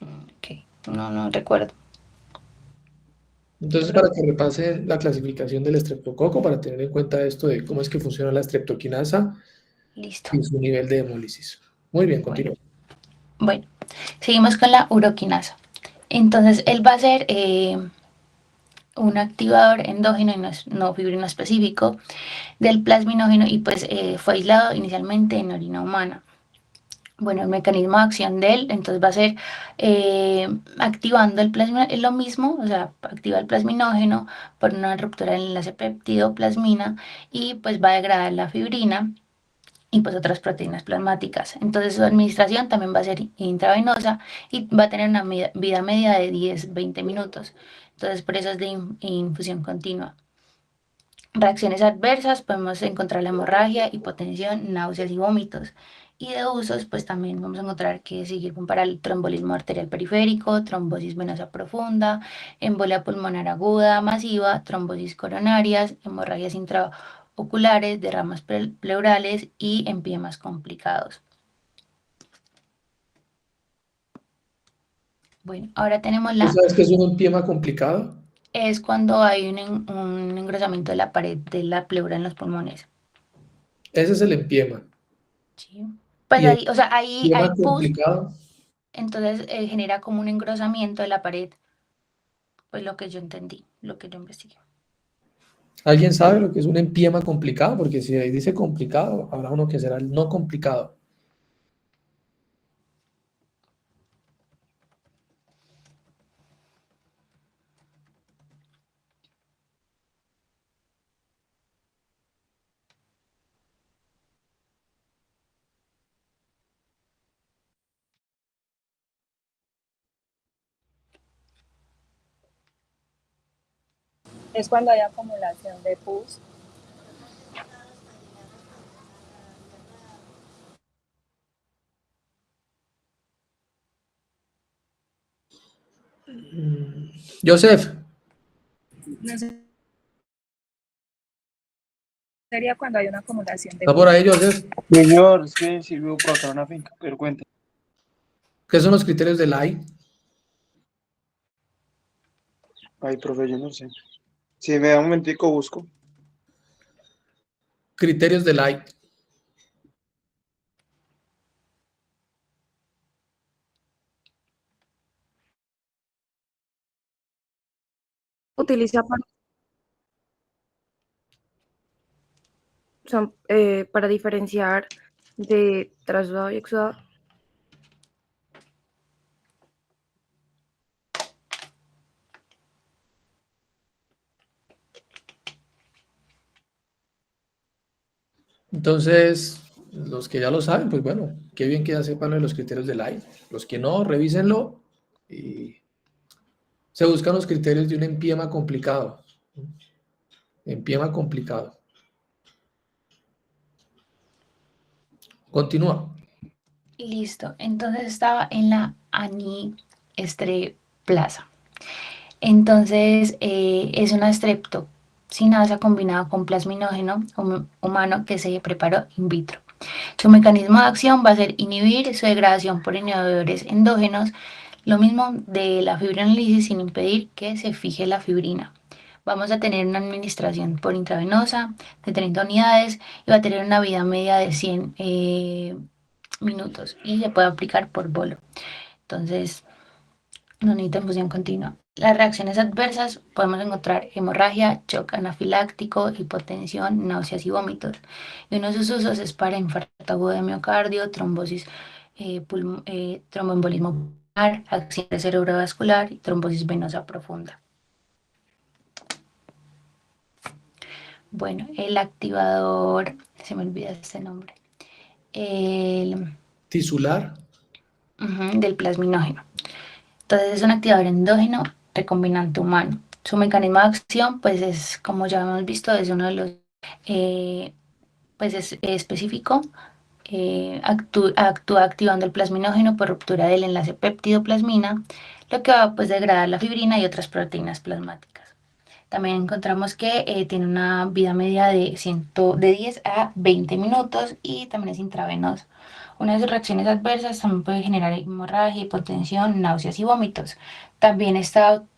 [SPEAKER 8] Ok, no recuerdo.
[SPEAKER 2] Entonces, para que repasen la clasificación del estreptococo, para tener en cuenta esto de cómo es que funciona la streptokinasa
[SPEAKER 8] Listo.
[SPEAKER 2] y su nivel de hemólisis. Muy bien, continúa.
[SPEAKER 8] Bueno, seguimos con la uroquinasa. Entonces, él va a ser un activador endógeno y no fibrino específico del plasminógeno y pues fue aislado inicialmente en orina humana. Bueno, el mecanismo de acción de él, entonces va a ser activando el plasminógeno, es lo mismo, o sea, activa el plasminógeno por una ruptura del enlace peptido-plasmina y pues va a degradar la fibrina y pues otras proteínas plasmáticas. Entonces su administración también va a ser intravenosa y va a tener una vida media de 10-20 minutos. Entonces por eso es de infusión continua. Reacciones adversas, podemos encontrar la hemorragia, hipotensión, náuseas y vómitos. Y de usos, pues también vamos a encontrar que sirven para el trombolismo arterial periférico, trombosis venosa profunda, embolia pulmonar aguda, masiva, trombosis coronarias, hemorragias intraoculares, derrames pleurales y empiemas complicados. Bueno, ahora tenemos
[SPEAKER 2] ¿Tú sabes qué es un empiema complicado?
[SPEAKER 8] Es cuando hay un engrosamiento de la pared de la pleura en los pulmones.
[SPEAKER 2] Ese es el empiema.
[SPEAKER 8] Sí. Pues
[SPEAKER 2] ¿Y el
[SPEAKER 8] ahí, o sea, hay
[SPEAKER 2] empiema
[SPEAKER 8] pus,
[SPEAKER 2] complicado?
[SPEAKER 8] entonces genera como un engrosamiento de la pared. Pues lo que yo entendí, lo que yo investigué.
[SPEAKER 2] ¿Alguien sabe lo que es un empiema complicado? Porque si ahí dice complicado, habrá uno que será el no complicado.
[SPEAKER 9] Es cuando hay acumulación de pus.
[SPEAKER 2] Joseph,
[SPEAKER 9] No sé. Sería cuando hay una acumulación de
[SPEAKER 2] ¿está por ahí, Joseph?
[SPEAKER 4] Señor, es que si vivo acá en una finca, pero cuenta.
[SPEAKER 2] ¿Qué son los criterios de Lai?
[SPEAKER 4] Ay, profe, yo no sé. Si me da un momentico, busco.
[SPEAKER 2] Criterios de Lai.
[SPEAKER 9] Utiliza para diferenciar de trasudado y exudado.
[SPEAKER 2] Entonces, los que ya lo saben, pues bueno, qué bien que ya sepan lo de los criterios de Lai. Los que no, revísenlo y se buscan los criterios de un empiema complicado. Empiema complicado. Continúa.
[SPEAKER 8] Listo, entonces estaba en la aniestreplasa. Entonces es una streptocinasa combinada con plasminógeno humano que se preparó in vitro. Su mecanismo de acción va a ser inhibir su degradación por inhibidores endógenos, lo mismo de la fibrinolisis sin impedir que se fije la fibrina. Vamos a tener una administración por intravenosa de 30 unidades y va a tener una vida media de 100 minutos y se puede aplicar por bolo. Entonces, no necesita infusión continua. Las reacciones adversas podemos encontrar hemorragia, shock anafiláctico, hipotensión, náuseas y vómitos. Y uno de sus usos es para infarto agudo de miocardio, trombosis, tromboembolismo pulmonar, accidente cerebrovascular y trombosis venosa profunda. Bueno, el activador, se me olvida este nombre, el
[SPEAKER 2] Tisular.
[SPEAKER 8] del plasminógeno. Entonces es un activador endógeno recombinante humano. Su mecanismo de acción, pues es, como ya hemos visto, es uno de los, pues es específico actúa activando el plasminógeno por ruptura del enlace péptido-plasmina, lo que va pues degradar la fibrina y otras proteínas plasmáticas. También encontramos que tiene una vida media de 10 a 20 minutos y también es intravenoso. Una de sus reacciones adversas también puede generar hemorragia, hipotensión, náuseas y vómitos. También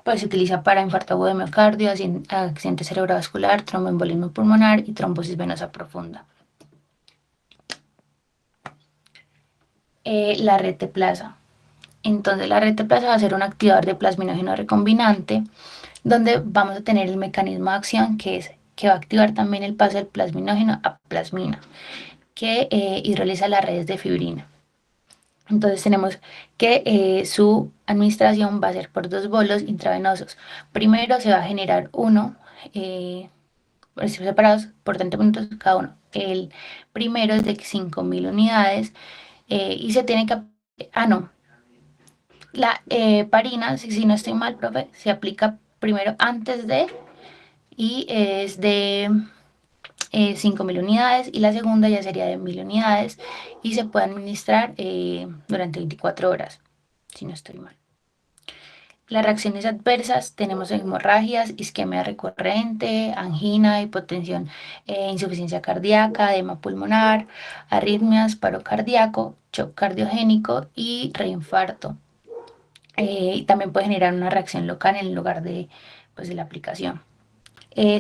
[SPEAKER 8] pues, se utiliza para infarto agudo de miocardio, accidente cerebrovascular, tromboembolismo pulmonar y trombosis venosa profunda. La reteplasa. Entonces la reteplasa va a ser un activador de plasminógeno recombinante, donde vamos a tener el mecanismo de acción que va a activar también el paso del plasminógeno a plasmina, que hidroliza las redes de fibrina. Entonces tenemos que su administración va a ser por 2 bolos intravenosos. Primero se va a generar uno, separados por 30 minutos cada uno. El primero es de 5.000 unidades y se tiene que... La parina, si no estoy mal, profe, se aplica primero antes de y es de 5.000 unidades y la segunda ya sería de 1.000 unidades y se puede administrar durante 24 horas, si no estoy mal. Las reacciones adversas tenemos hemorragias, isquemia recurrente, angina, hipotensión, insuficiencia cardíaca, edema pulmonar, arritmias, paro cardíaco, shock cardiogénico y reinfarto. También puede generar una reacción local en lugar de, pues, de la aplicación.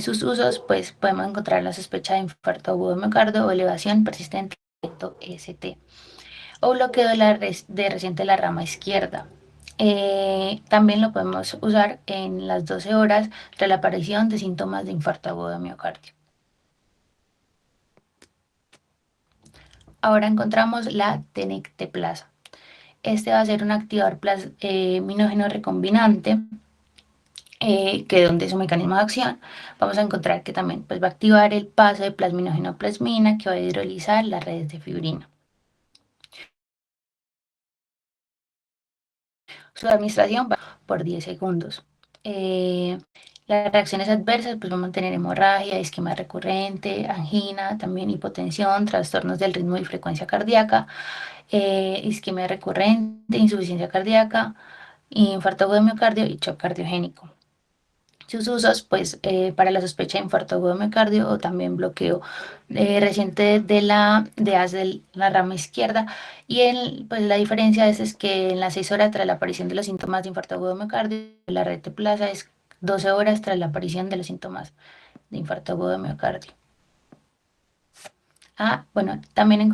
[SPEAKER 8] Sus usos, pues podemos encontrar la sospecha de infarto agudo de miocardio o elevación persistente de ST o bloqueo de reciente de la rama izquierda. También lo podemos usar en las 12 horas tras la aparición de síntomas de infarto agudo de miocardio. Ahora encontramos la tenecteplasa. Este va a ser un activador plasminógeno recombinante, que donde su mecanismo de acción vamos a encontrar que también pues, va a activar el paso de plasminógeno a plasmina, que va a hidrolizar las redes de fibrina. Su administración va por 10 segundos. Las reacciones adversas pues vamos a tener hemorragia, isquemia recurrente, angina, también hipotensión, trastornos del ritmo y frecuencia cardíaca, isquemia recurrente, insuficiencia cardíaca, infarto agudo de miocardio y shock cardiogénico. Sus usos, pues, para la sospecha de infarto agudo de miocardio o también bloqueo reciente de la rama izquierda. Y pues, la diferencia es que en las 6 horas tras la aparición de los síntomas de infarto agudo de miocardio, la reteplasa es 12 horas tras la aparición de los síntomas de infarto agudo de miocardio. Bueno, también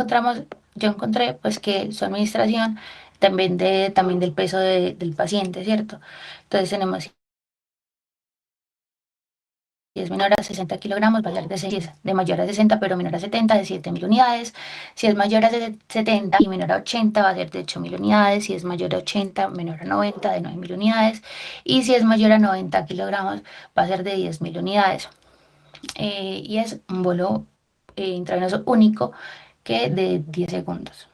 [SPEAKER 8] yo encontré pues que su administración también del peso del paciente, ¿cierto? Entonces tenemos, si es menor a 60 kilogramos, va a ser de mayor a 60 pero menor a 70, de 7.000 unidades. Si es mayor a 70 y menor a 80, va a ser de 8.000 unidades. Si es mayor a 80, menor a 90, de 9.000 unidades. Y si es mayor a 90 kilogramos, va a ser de 10.000 unidades. Y es un bolo intravenoso único que de 10 segundos.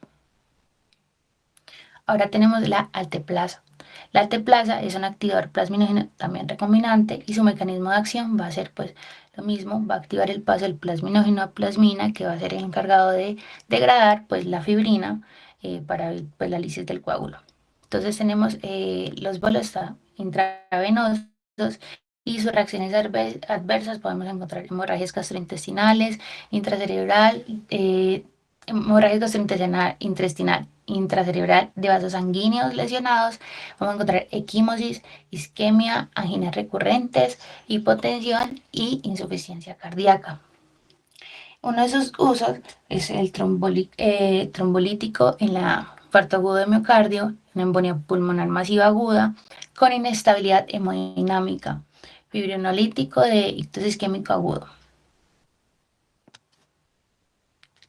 [SPEAKER 8] Ahora tenemos la alteplasa. La alteplasa es un activador plasminógeno también recombinante y su mecanismo de acción va a ser pues lo mismo, va a activar el paso del plasminógeno a plasmina, que va a ser el encargado de degradar pues la fibrina para pues, la lisis del coágulo. Entonces tenemos los bolos intravenosos y sus reacciones adversas. Podemos encontrar hemorragias gastrointestinales, intracerebral, hemorragia gastrointestinal, intracerebral de vasos sanguíneos lesionados. Vamos a encontrar equimosis, isquemia, anginas recurrentes, hipotensión y insuficiencia cardíaca. Uno de sus usos es el trombolítico en la infarto agudo de miocardio, en embolia pulmonar masiva aguda, con inestabilidad hemodinámica, fibrinolítico de ictus isquémico agudo.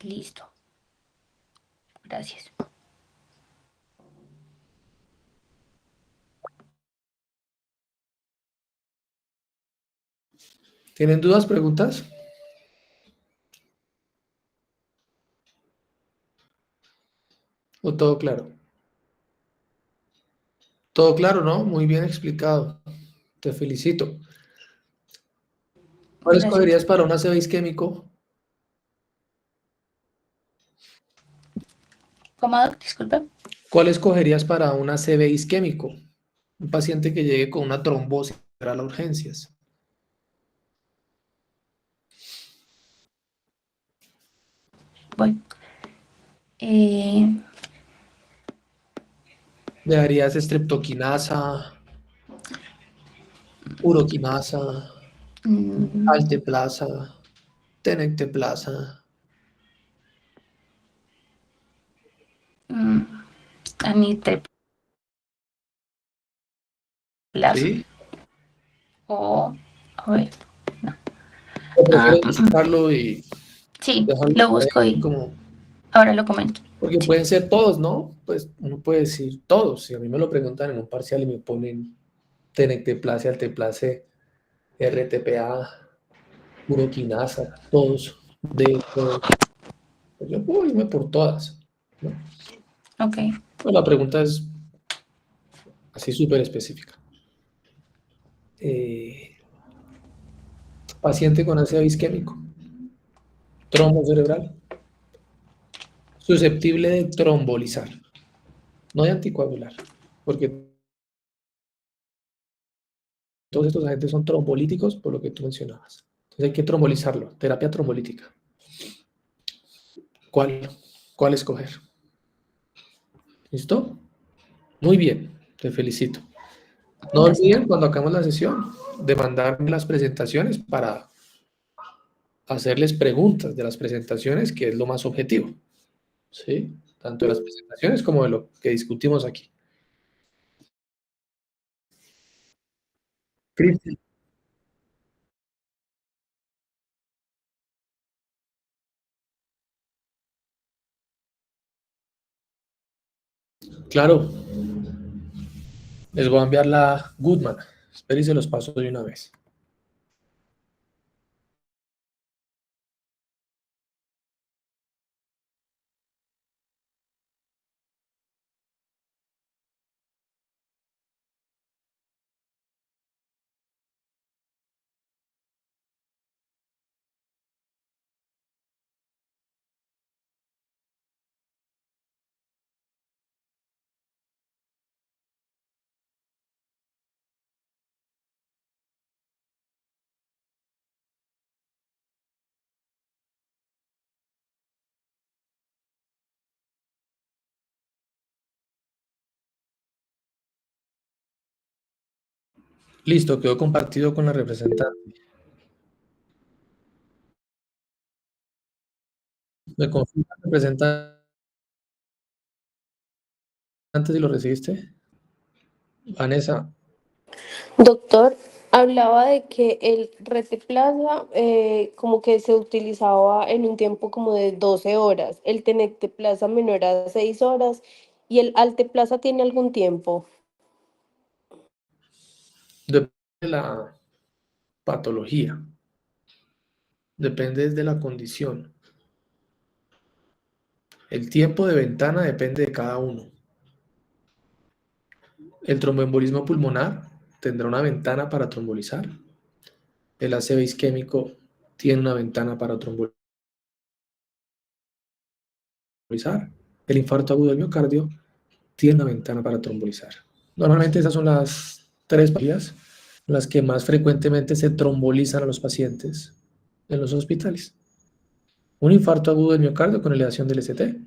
[SPEAKER 8] Listo. Gracias.
[SPEAKER 2] ¿Tienen dudas, preguntas? ¿O todo claro? Todo claro, ¿no? Muy bien explicado. Te felicito. ¿Cuál escogerías para un ACV isquémico?
[SPEAKER 8] ¿Cómo, disculpe?
[SPEAKER 2] ¿Cuál escogerías para un ACV isquémico? Un paciente que llegue con una trombosis a las urgencias.
[SPEAKER 8] Voy.
[SPEAKER 2] ¿Le darías streptoquinasa, uroquinasa, alteplasa, tenecteplasa?
[SPEAKER 8] Amitriptilasa.
[SPEAKER 2] ¿Sí?
[SPEAKER 8] O, a ver,
[SPEAKER 2] ¿O prefieres buscarlo y
[SPEAKER 8] sí,
[SPEAKER 2] dejarlo
[SPEAKER 8] lo busco
[SPEAKER 2] ahí
[SPEAKER 8] y
[SPEAKER 2] como...
[SPEAKER 8] ahora lo comento.
[SPEAKER 2] Porque pueden ser todos, ¿no? Pues uno puede decir todos. Si a mí me lo preguntan en un parcial y me ponen tenecteplasia, alteplase, RTPA, uroquinasa, todos, de todos, pues yo puedo irme por todas, ¿no?
[SPEAKER 8] Ok.
[SPEAKER 2] Pues la pregunta es así súper específica. Paciente con ácido isquémico, trombo cerebral, susceptible de trombolizar, no de anticoagular, porque todos estos agentes son trombolíticos, por lo que tú mencionabas. Entonces hay que trombolizarlo, terapia trombolítica. ¿Cuál escoger? ¿Listo? Muy bien, te felicito. No olviden cuando acabemos la sesión de mandarme las presentaciones para hacerles preguntas de las presentaciones, que es lo más objetivo, ¿sí? Tanto de las presentaciones como de lo que discutimos aquí. Cristian. Claro. Les voy a enviar la Goodman. Esperen y se los paso de una vez. Listo, quedó compartido con la representante. ¿Me confirma la representante si lo recibiste? Vanessa.
[SPEAKER 12] Doctor, hablaba de que el reteplaza como que se utilizaba en un tiempo como de 12 horas, el tenecteplaza menor a 6 horas y el alteplaza tiene algún tiempo.
[SPEAKER 2] Depende de la patología. Depende de la condición. El tiempo de ventana depende de cada uno. El tromboembolismo pulmonar tendrá una ventana para trombolizar. El ACV isquémico tiene una ventana para trombolizar. El infarto agudo del miocardio tiene una ventana para trombolizar. Normalmente esas son las tres vías en las que más frecuentemente se trombolizan a los pacientes en los hospitales. Un infarto agudo del miocardio con elevación del ST,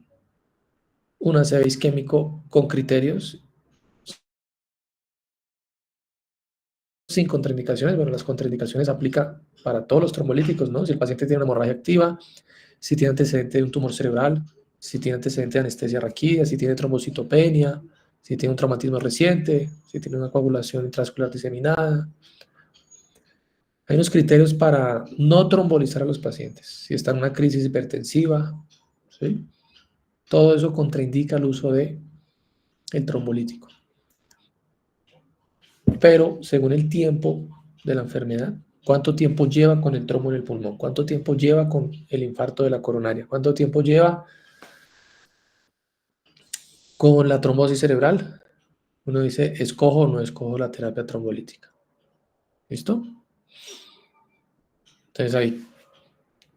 [SPEAKER 2] un ACV isquémico con criterios sin contraindicaciones. Bueno, las contraindicaciones aplican para todos los trombolíticos, ¿no? Si el paciente tiene una hemorragia activa, si tiene antecedente de un tumor cerebral, si tiene antecedente de anestesia raquídea, si tiene trombocitopenia, si tiene un traumatismo reciente, si tiene una coagulación intravascular diseminada. Hay unos criterios para no trombolizar a los pacientes. Si está en una crisis hipertensiva, ¿sí? Todo eso contraindica el uso de el trombolítico. Pero según el tiempo de la enfermedad, ¿cuánto tiempo lleva con el trombo en el pulmón? ¿Cuánto tiempo lleva con el infarto de la coronaria? ¿Cuánto tiempo lleva con la trombosis cerebral? Uno dice, ¿escojo o no escojo la terapia trombolítica? ¿Listo? Entonces ahí,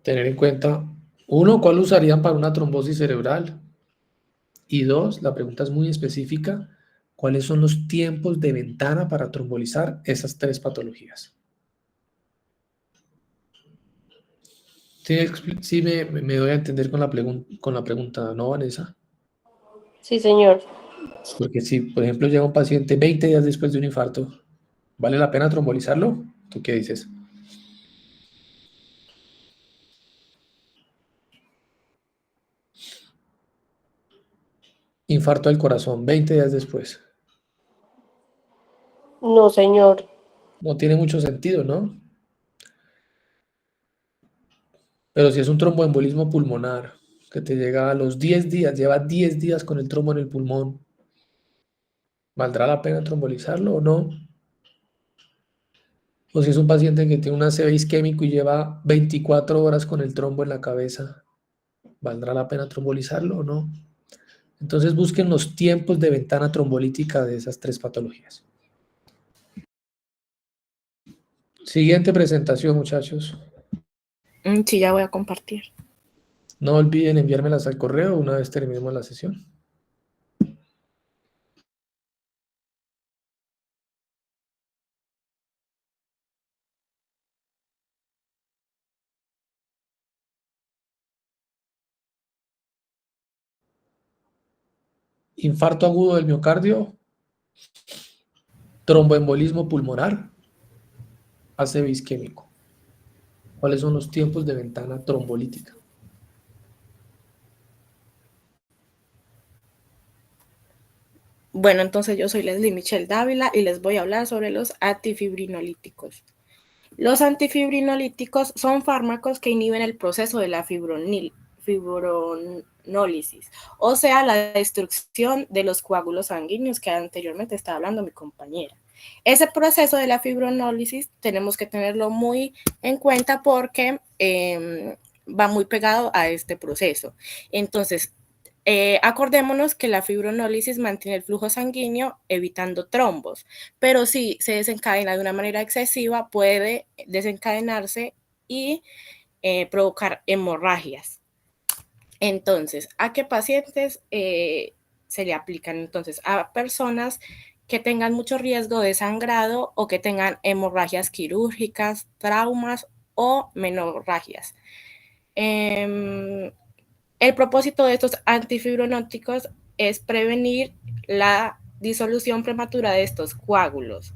[SPEAKER 2] tener en cuenta, uno, ¿cuál usarían para una trombosis cerebral? Y dos, la pregunta es muy específica, ¿cuáles son los tiempos de ventana para trombolizar esas tres patologías? Sí me doy a entender con la pregunta, ¿no, Vanessa?
[SPEAKER 12] Sí, señor.
[SPEAKER 2] Porque si, por ejemplo, llega un paciente 20 días después de un infarto, ¿vale la pena trombolizarlo? ¿Tú qué dices? Infarto del corazón, 20 días después.
[SPEAKER 12] No, señor.
[SPEAKER 2] No tiene mucho sentido, ¿no? Pero si es un tromboembolismo pulmonar, que te llega a los 10 días, lleva 10 días con el trombo en el pulmón, ¿valdrá la pena trombolizarlo o no? O si es un paciente que tiene un ACV isquémico y lleva 24 horas con el trombo en la cabeza, ¿valdrá la pena trombolizarlo o no? Entonces busquen los tiempos de ventana trombolítica de esas tres patologías. Siguiente presentación, muchachos.
[SPEAKER 5] Sí, ya voy a compartir.
[SPEAKER 2] No olviden enviármelas al correo una vez terminemos la sesión. Infarto agudo del miocardio, tromboembolismo pulmonar, ACV isquémico. ¿Cuáles son los tiempos de ventana trombolítica?
[SPEAKER 5] Bueno, entonces yo soy Leslie Michelle Dávila y les voy a hablar sobre los antifibrinolíticos. Los antifibrinolíticos son fármacos que inhiben el proceso de la fibronólisis, o sea, la destrucción de los coágulos sanguíneos que anteriormente estaba hablando mi compañera. Ese proceso de la fibronólisis tenemos que tenerlo muy en cuenta porque va muy pegado a este proceso. Entonces, acordémonos que la fibronólisis mantiene el flujo sanguíneo evitando trombos, pero si se desencadena de una manera excesiva puede desencadenarse y provocar hemorragias. Entonces, ¿a qué pacientes se le aplican? Entonces, a personas que tengan mucho riesgo de sangrado o que tengan hemorragias quirúrgicas, traumas o menorragias. El propósito de estos antifibronóticos es prevenir la disolución prematura de estos coágulos.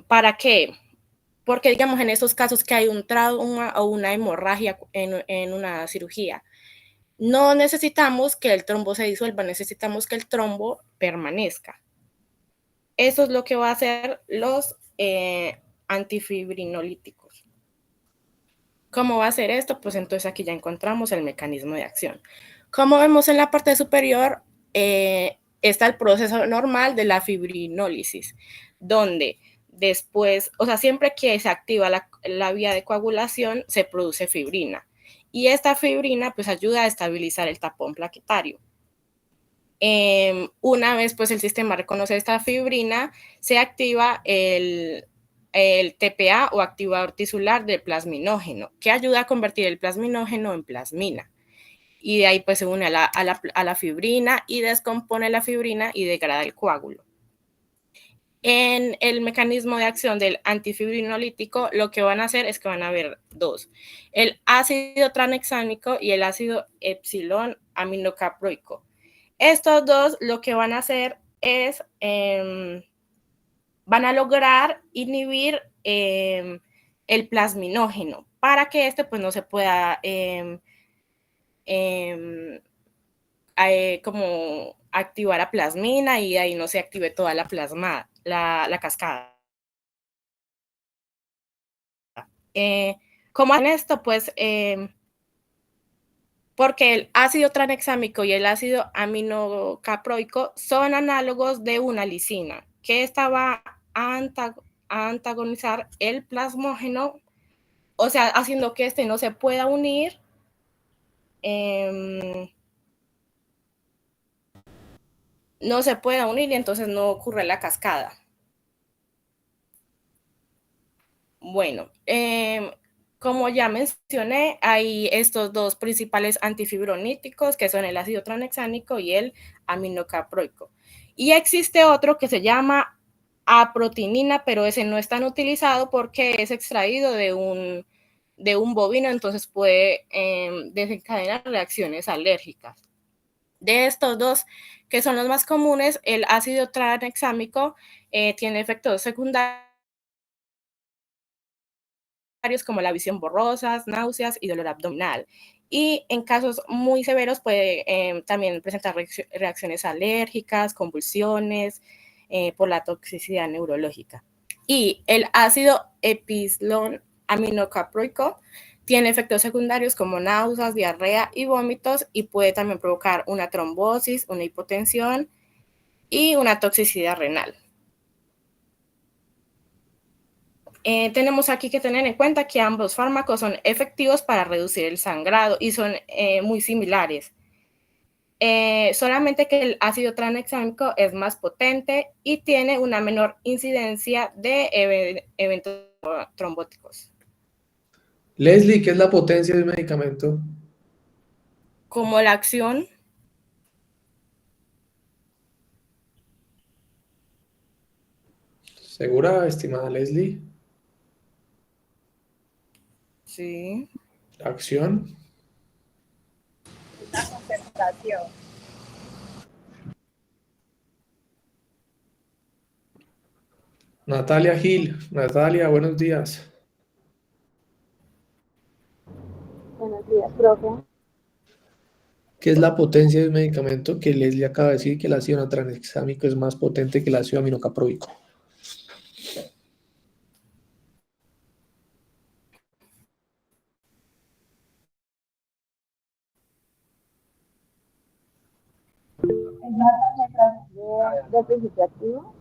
[SPEAKER 5] ¿Para qué? Porque, digamos, en esos casos que hay un trauma o una hemorragia en una cirugía, no necesitamos que el trombo se disuelva, necesitamos que el trombo permanezca. Eso es lo que va a hacer los antifibrinolíticos. ¿Cómo va a hacer esto? Pues entonces aquí ya encontramos el mecanismo de acción. Como vemos en la parte superior, está el proceso normal de la fibrinólisis, donde después, o sea, siempre que se activa la vía de coagulación, se produce fibrina. Y esta fibrina pues ayuda a estabilizar el tapón plaquetario. Una vez pues el sistema reconoce esta fibrina, se activa el TPA o activador tisular del plasminógeno, que ayuda a convertir el plasminógeno en plasmina. Y de ahí pues se une a la fibrina y descompone la fibrina y degrada el coágulo. En el mecanismo de acción del antifibrinolítico, lo que van a hacer es que van a haber dos: el ácido tranexámico y el ácido epsilon aminocaproico. Estos dos lo que van a hacer es, van a lograr inhibir el plasminógeno para que este pues no se pueda como activar a plasmina y ahí no se active toda la cascada. ¿Cómo hacen esto? Pues porque el ácido tranexámico y el ácido aminocaproico son análogos de una lisina, que esta va a antagonizar el plasmógeno, o sea, haciendo que este no se pueda unir y entonces no ocurre la cascada. Bueno, Como ya mencioné, hay estos dos principales antifibroníticos que son el ácido tranexámico y el aminocaproico. Y existe otro que se llama aprotinina, pero ese no es tan utilizado porque es extraído de un bovino, entonces puede desencadenar reacciones alérgicas. De estos dos, que son los más comunes, el ácido tranexámico tiene efectos secundarios como la visión borrosa, náuseas y dolor abdominal. Y en casos muy severos puede también presentar reacciones alérgicas, convulsiones por la toxicidad neurológica. Y el ácido epsilon aminocaproico tiene efectos secundarios como náuseas, diarrea y vómitos y puede también provocar una trombosis, una hipotensión y una toxicidad renal. Tenemos aquí que tener en cuenta que ambos fármacos son efectivos para reducir el sangrado y son muy similares. Solamente que el ácido tranexámico es más potente y tiene una menor incidencia de eventos trombóticos.
[SPEAKER 2] Leslie, ¿qué es la potencia de un medicamento?
[SPEAKER 5] Como la acción.
[SPEAKER 2] ¿Segura, estimada Leslie?
[SPEAKER 5] Sí.
[SPEAKER 2] ¿La acción?
[SPEAKER 5] La concentración.
[SPEAKER 2] Natalia Gil. Natalia, buenos días.
[SPEAKER 10] Buenos días, profe.
[SPEAKER 2] ¿Qué es la potencia de un medicamento? Que Leslie acaba de decir que el ácido tranexámico es más potente que el ácido aminocaproico.
[SPEAKER 10] ¿Es la concentración de principio activo?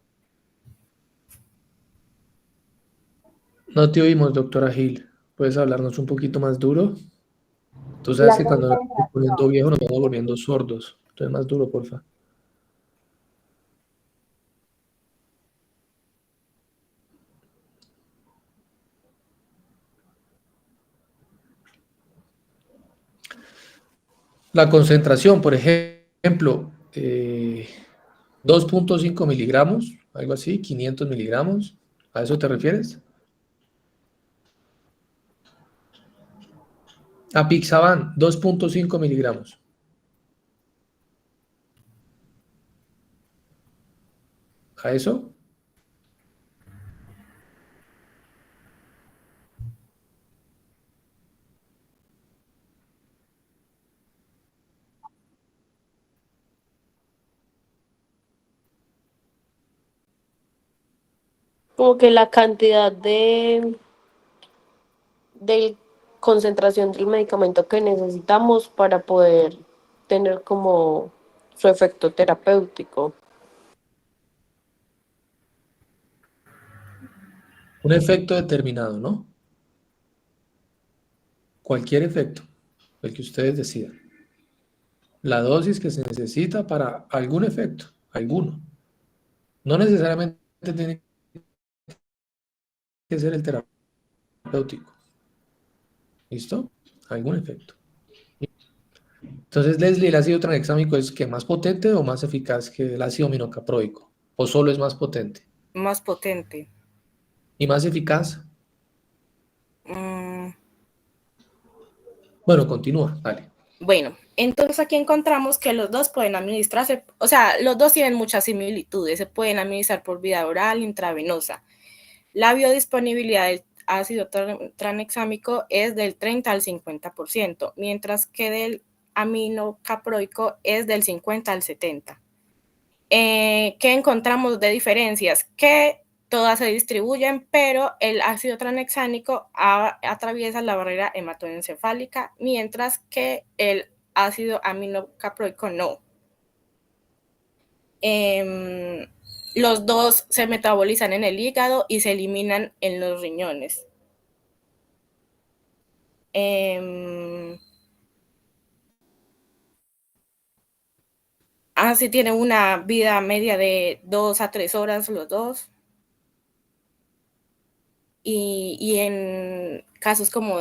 [SPEAKER 2] No te oímos, doctora Gil. ¿Puedes hablarnos un poquito más duro? Tú sabes
[SPEAKER 10] La
[SPEAKER 2] que cuando nos estamos poniendo
[SPEAKER 10] concentración.
[SPEAKER 2] viejos nos vamos volviendo sordos. Entonces, más duro, porfa. La concentración, por ejemplo, 2.5 miligramos, algo así, 500 miligramos. ¿A eso te refieres? Apixaban, 2.5 miligramos. ¿A eso?
[SPEAKER 12] Como que la cantidad de concentración del medicamento que necesitamos para poder tener como su efecto terapéutico.
[SPEAKER 2] Un efecto determinado, ¿no? Cualquier efecto, el que ustedes decidan. La dosis que se necesita para algún efecto, alguno. No necesariamente tiene que ser el terapéutico. ¿Listo? Algún efecto. Entonces, Leslie, ¿el ácido tranexámico es que más potente o más eficaz que el ácido aminocaproico? ¿O solo es más potente?
[SPEAKER 5] Más potente.
[SPEAKER 2] ¿Y más eficaz? Bueno, continúa, dale.
[SPEAKER 5] Bueno, entonces aquí encontramos que los dos pueden administrarse, o sea, los dos tienen muchas similitudes, se pueden administrar por vía oral, intravenosa. La biodisponibilidad del ácido tranexámico es del 30 al 50%, mientras que del aminocaproico es del 50 al 70%. ¿Qué encontramos de diferencias? Que todas se distribuyen, pero el ácido tranexámico atraviesa la barrera hematoencefálica, mientras que el ácido aminocaproico no. Los dos se metabolizan en el hígado y se eliminan en los riñones. Así tienen una vida media de 2 a 3 horas los dos. y en casos como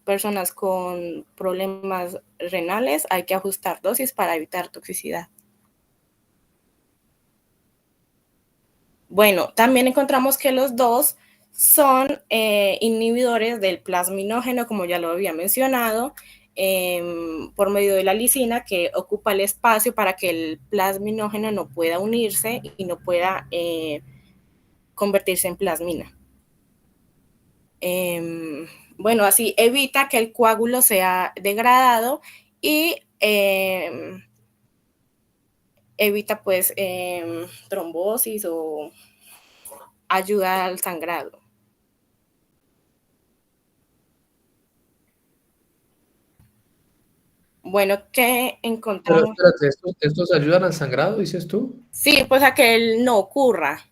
[SPEAKER 5] personas con problemas renales hay que ajustar dosis para evitar toxicidad. Bueno, también encontramos que los dos son inhibidores del plasminógeno, como ya lo había mencionado, por medio de la lisina, que ocupa el espacio para que el plasminógeno no pueda unirse y no pueda convertirse en plasmina. Bueno, así evita que el coágulo sea degradado y evita pues trombosis o ayuda al sangrado. Bueno, ¿qué
[SPEAKER 2] Pero
[SPEAKER 5] encontramos?
[SPEAKER 2] espérate, ¿estos ayudan al sangrado, dices tú?
[SPEAKER 5] Sí, pues a que él no ocurra.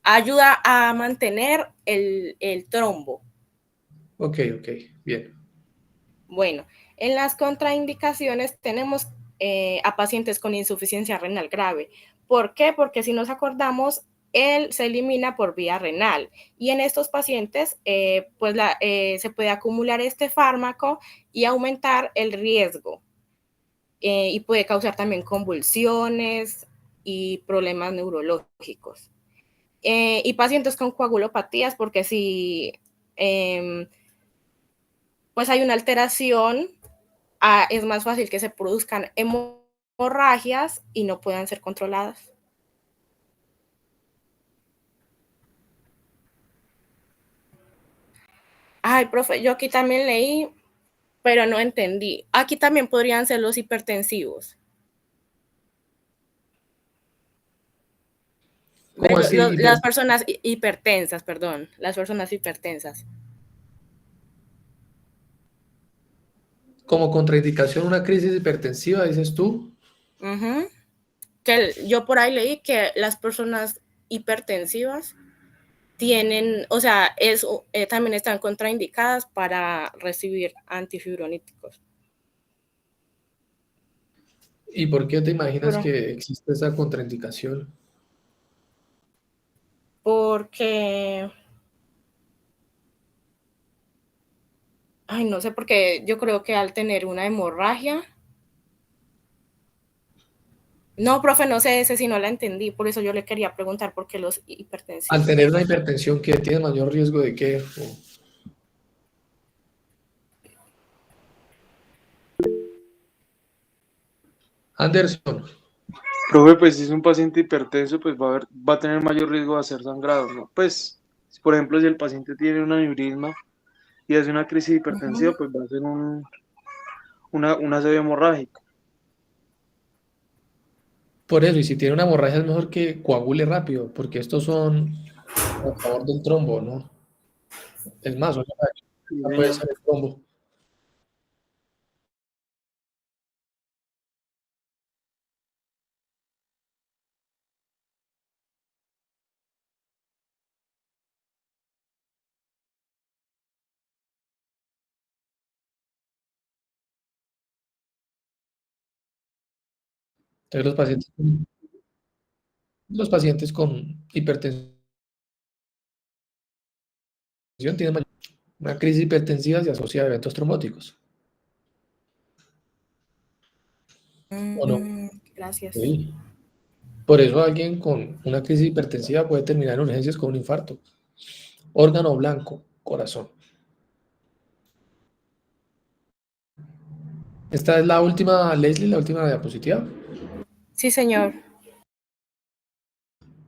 [SPEAKER 5] Ayuda a mantener el trombo.
[SPEAKER 2] Ok, bien.
[SPEAKER 5] Bueno, en las contraindicaciones tenemos a pacientes con insuficiencia renal grave. ¿Por qué? Porque si nos acordamos, él se elimina por vía renal y en estos pacientes pues se puede acumular este fármaco y aumentar el riesgo y puede causar también convulsiones y problemas neurológicos. Y pacientes con coagulopatías, porque si pues hay una alteración, es más fácil que se produzcan hemorragias y no puedan ser controladas. Ay, profe, yo aquí también leí, pero no entendí. Aquí también podrían ser los hipertensivos.
[SPEAKER 2] ¿Cómo así?
[SPEAKER 5] Las personas hipertensas, perdón, las personas hipertensas.
[SPEAKER 2] Como contraindicación una crisis hipertensiva, dices tú.
[SPEAKER 5] Uh-huh. Yo por ahí leí que las personas hipertensivas tienen, o sea, también están contraindicadas para recibir antifibroníticos.
[SPEAKER 2] ¿Y por qué te imaginas
[SPEAKER 5] Pero,
[SPEAKER 2] que existe esa contraindicación?
[SPEAKER 5] porque, ay, no sé, porque yo creo que al tener una hemorragia, no, profe, no sé ese si no la entendí, por eso yo le quería preguntar por qué los hipertensivos.
[SPEAKER 2] Al tener una hipertensión, ¿qué tiene mayor riesgo de qué? Anderson,
[SPEAKER 4] Profe, pues si es un paciente hipertenso, pues va a tener mayor riesgo de hacer sangrado, ¿no? Pues, por ejemplo, si el paciente tiene un aneurisma y hace una crisis hipertensiva, pues va a ser una severa hemorrágica.
[SPEAKER 2] por eso, y si tiene una hemorragia es mejor que coagule rápido, porque estos son a favor del trombo, ¿no? Es más,
[SPEAKER 4] Sí,
[SPEAKER 2] puede
[SPEAKER 4] señor.
[SPEAKER 2] ser el trombo. Entonces los pacientes con hipertensión tienen una crisis hipertensiva se asocia a eventos trombóticos, ¿o no?
[SPEAKER 5] Gracias.
[SPEAKER 2] Sí. Por eso alguien con una crisis hipertensiva puede terminar en urgencias con un infarto. Órgano blanco, corazón. Esta es la última, Leslie, la última diapositiva.
[SPEAKER 5] Sí, señor.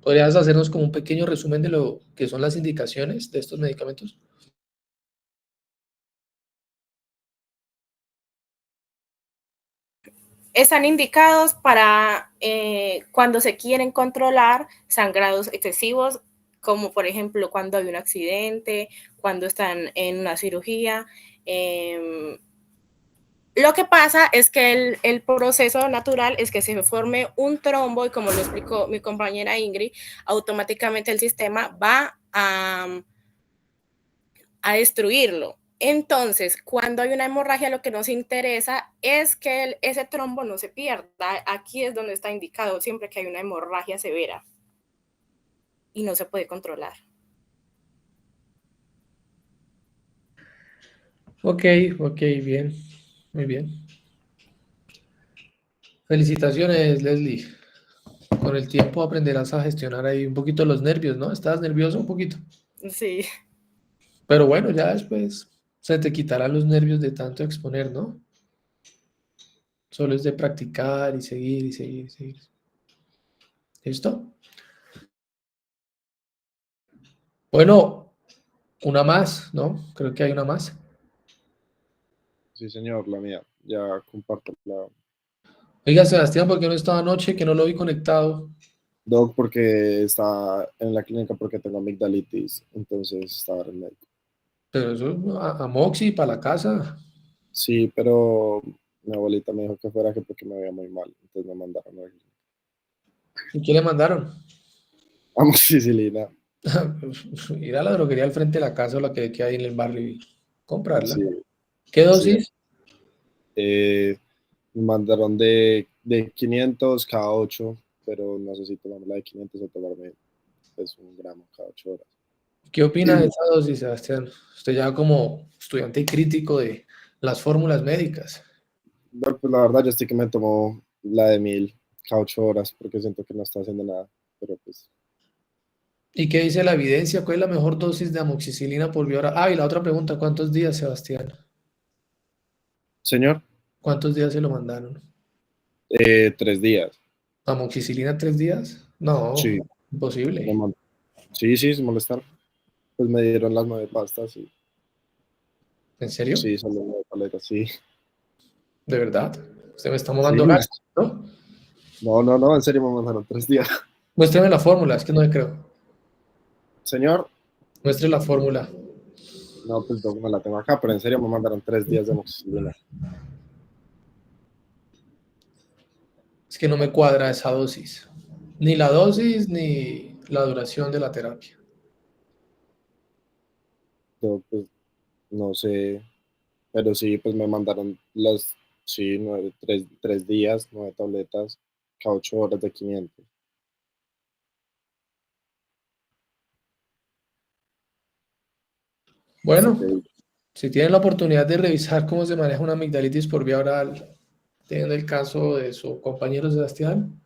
[SPEAKER 2] ¿Podrías hacernos como un pequeño resumen de lo que son las indicaciones de estos medicamentos?
[SPEAKER 5] Están indicados para cuando se quieren controlar sangrados excesivos, como por ejemplo cuando hay un accidente, cuando están en una cirugía. Lo que pasa es que el proceso natural es que se forme un trombo y como lo explicó mi compañera Ingrid, automáticamente el sistema va a destruirlo. Entonces, cuando hay una hemorragia, lo que nos interesa es que ese trombo no se pierda. Aquí es donde está indicado siempre que hay una hemorragia severa y no se puede controlar.
[SPEAKER 2] Ok, ok, bien, muy bien. Felicitaciones, Leslie. Con el tiempo aprenderás a gestionar ahí un poquito los nervios, ¿no? ¿Estás nervioso un poquito?
[SPEAKER 5] Sí.
[SPEAKER 2] Pero bueno, ya después se te quitarán los nervios de tanto exponer, ¿no? Solo es de practicar y seguir y seguir y seguir. ¿Listo? Bueno, una más, ¿no? Creo que hay una más.
[SPEAKER 7] Sí, señor, la mía. Ya comparto la...
[SPEAKER 2] Oiga, Sebastián, ¿por qué no estaba anoche? Que no lo vi conectado.
[SPEAKER 7] Doc, porque está en la clínica porque tengo amigdalitis, entonces estaba en el médico.
[SPEAKER 2] Pero eso, a Moxie, para la casa.
[SPEAKER 7] Sí, pero mi abuelita me dijo que fuera que porque me veía muy mal, entonces me mandaron a
[SPEAKER 2] ¿Y qué le mandaron?
[SPEAKER 7] amoxicilina.
[SPEAKER 2] Ir a la droguería al frente de la casa o la que hay en el barrio y comprarla.
[SPEAKER 7] Sí,
[SPEAKER 2] ¿Qué
[SPEAKER 7] sí.
[SPEAKER 2] dosis?
[SPEAKER 7] Me mandaron de 500 cada 8, pero no sé si tomarme la de 500 o tomarme pues, 1 gramo cada 8 horas.
[SPEAKER 2] ¿Qué opina de esa dosis, Sebastián? Usted ya como estudiante crítico de las fórmulas médicas.
[SPEAKER 7] Bueno, pues la verdad, yo estoy que me tomo la de 1000 cada 8 horas porque siento que no está haciendo nada, pero pues...
[SPEAKER 2] ¿Y qué dice la evidencia? ¿Cuál es la mejor dosis de amoxicilina por vía oral? Ah, y la otra pregunta, ¿cuántos días, Sebastián?
[SPEAKER 7] Señor,
[SPEAKER 2] ¿Cuántos días se lo mandaron?
[SPEAKER 7] 3 días.
[SPEAKER 2] ¿Amoxicilina 3 días? No,
[SPEAKER 7] Sí, me
[SPEAKER 2] imposible.
[SPEAKER 7] man- sí, sí, se molestaron. Pues me dieron las 9 pastas y
[SPEAKER 2] ¿En serio?
[SPEAKER 7] sí, son las 9 paletas, sí.
[SPEAKER 2] ¿De verdad? Usted me está
[SPEAKER 7] Sí,
[SPEAKER 2] mamando gallo, ¿no?
[SPEAKER 7] no, en serio me mandaron 3 días.
[SPEAKER 2] Muéstreme la fórmula, es que no le creo.
[SPEAKER 7] Señor,
[SPEAKER 2] Muestre la fórmula.
[SPEAKER 7] no, pues no me la tengo acá, pero en serio me mandaron 3 días de amoxicilina.
[SPEAKER 2] Es que no me cuadra esa dosis. Ni la dosis ni la duración de la terapia.
[SPEAKER 7] Yo, pues, no sé, pero sí, pues me mandaron sí, 3 días, 9 tabletas, cada 8 horas de 500.
[SPEAKER 2] Bueno,
[SPEAKER 7] Ok.
[SPEAKER 2] si tienen la oportunidad de revisar cómo se maneja una amigdalitis por vía oral, teniendo el caso de su compañero Sebastián,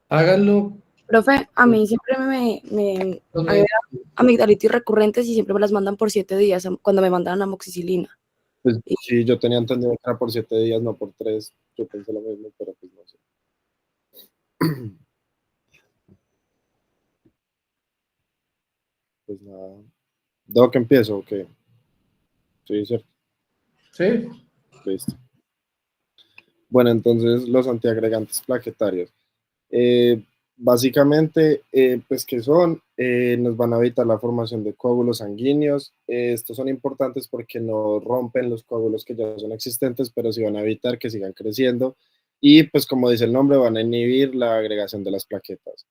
[SPEAKER 2] háganlo.
[SPEAKER 13] Profe, a mí siempre a mí me dan amigdalitis recurrentes y siempre me las mandan por 7 días cuando me mandan amoxicilina.
[SPEAKER 7] Pues sí, yo tenía entendido que era por 7 días, no por 3. Yo pensé lo mismo, pero pues no sé. Pues nada. Doc, empiezo, ok. Sí, cierto.
[SPEAKER 2] Sí.
[SPEAKER 7] Listo. Bueno, entonces los antiagregantes plaquetarios. Básicamente, pues que son, nos van a evitar la formación de coágulos sanguíneos. Estos son importantes porque no rompen los coágulos que ya son existentes, pero sí van a evitar que sigan creciendo. Y pues como dice el nombre, van a inhibir la agregación de las plaquetas.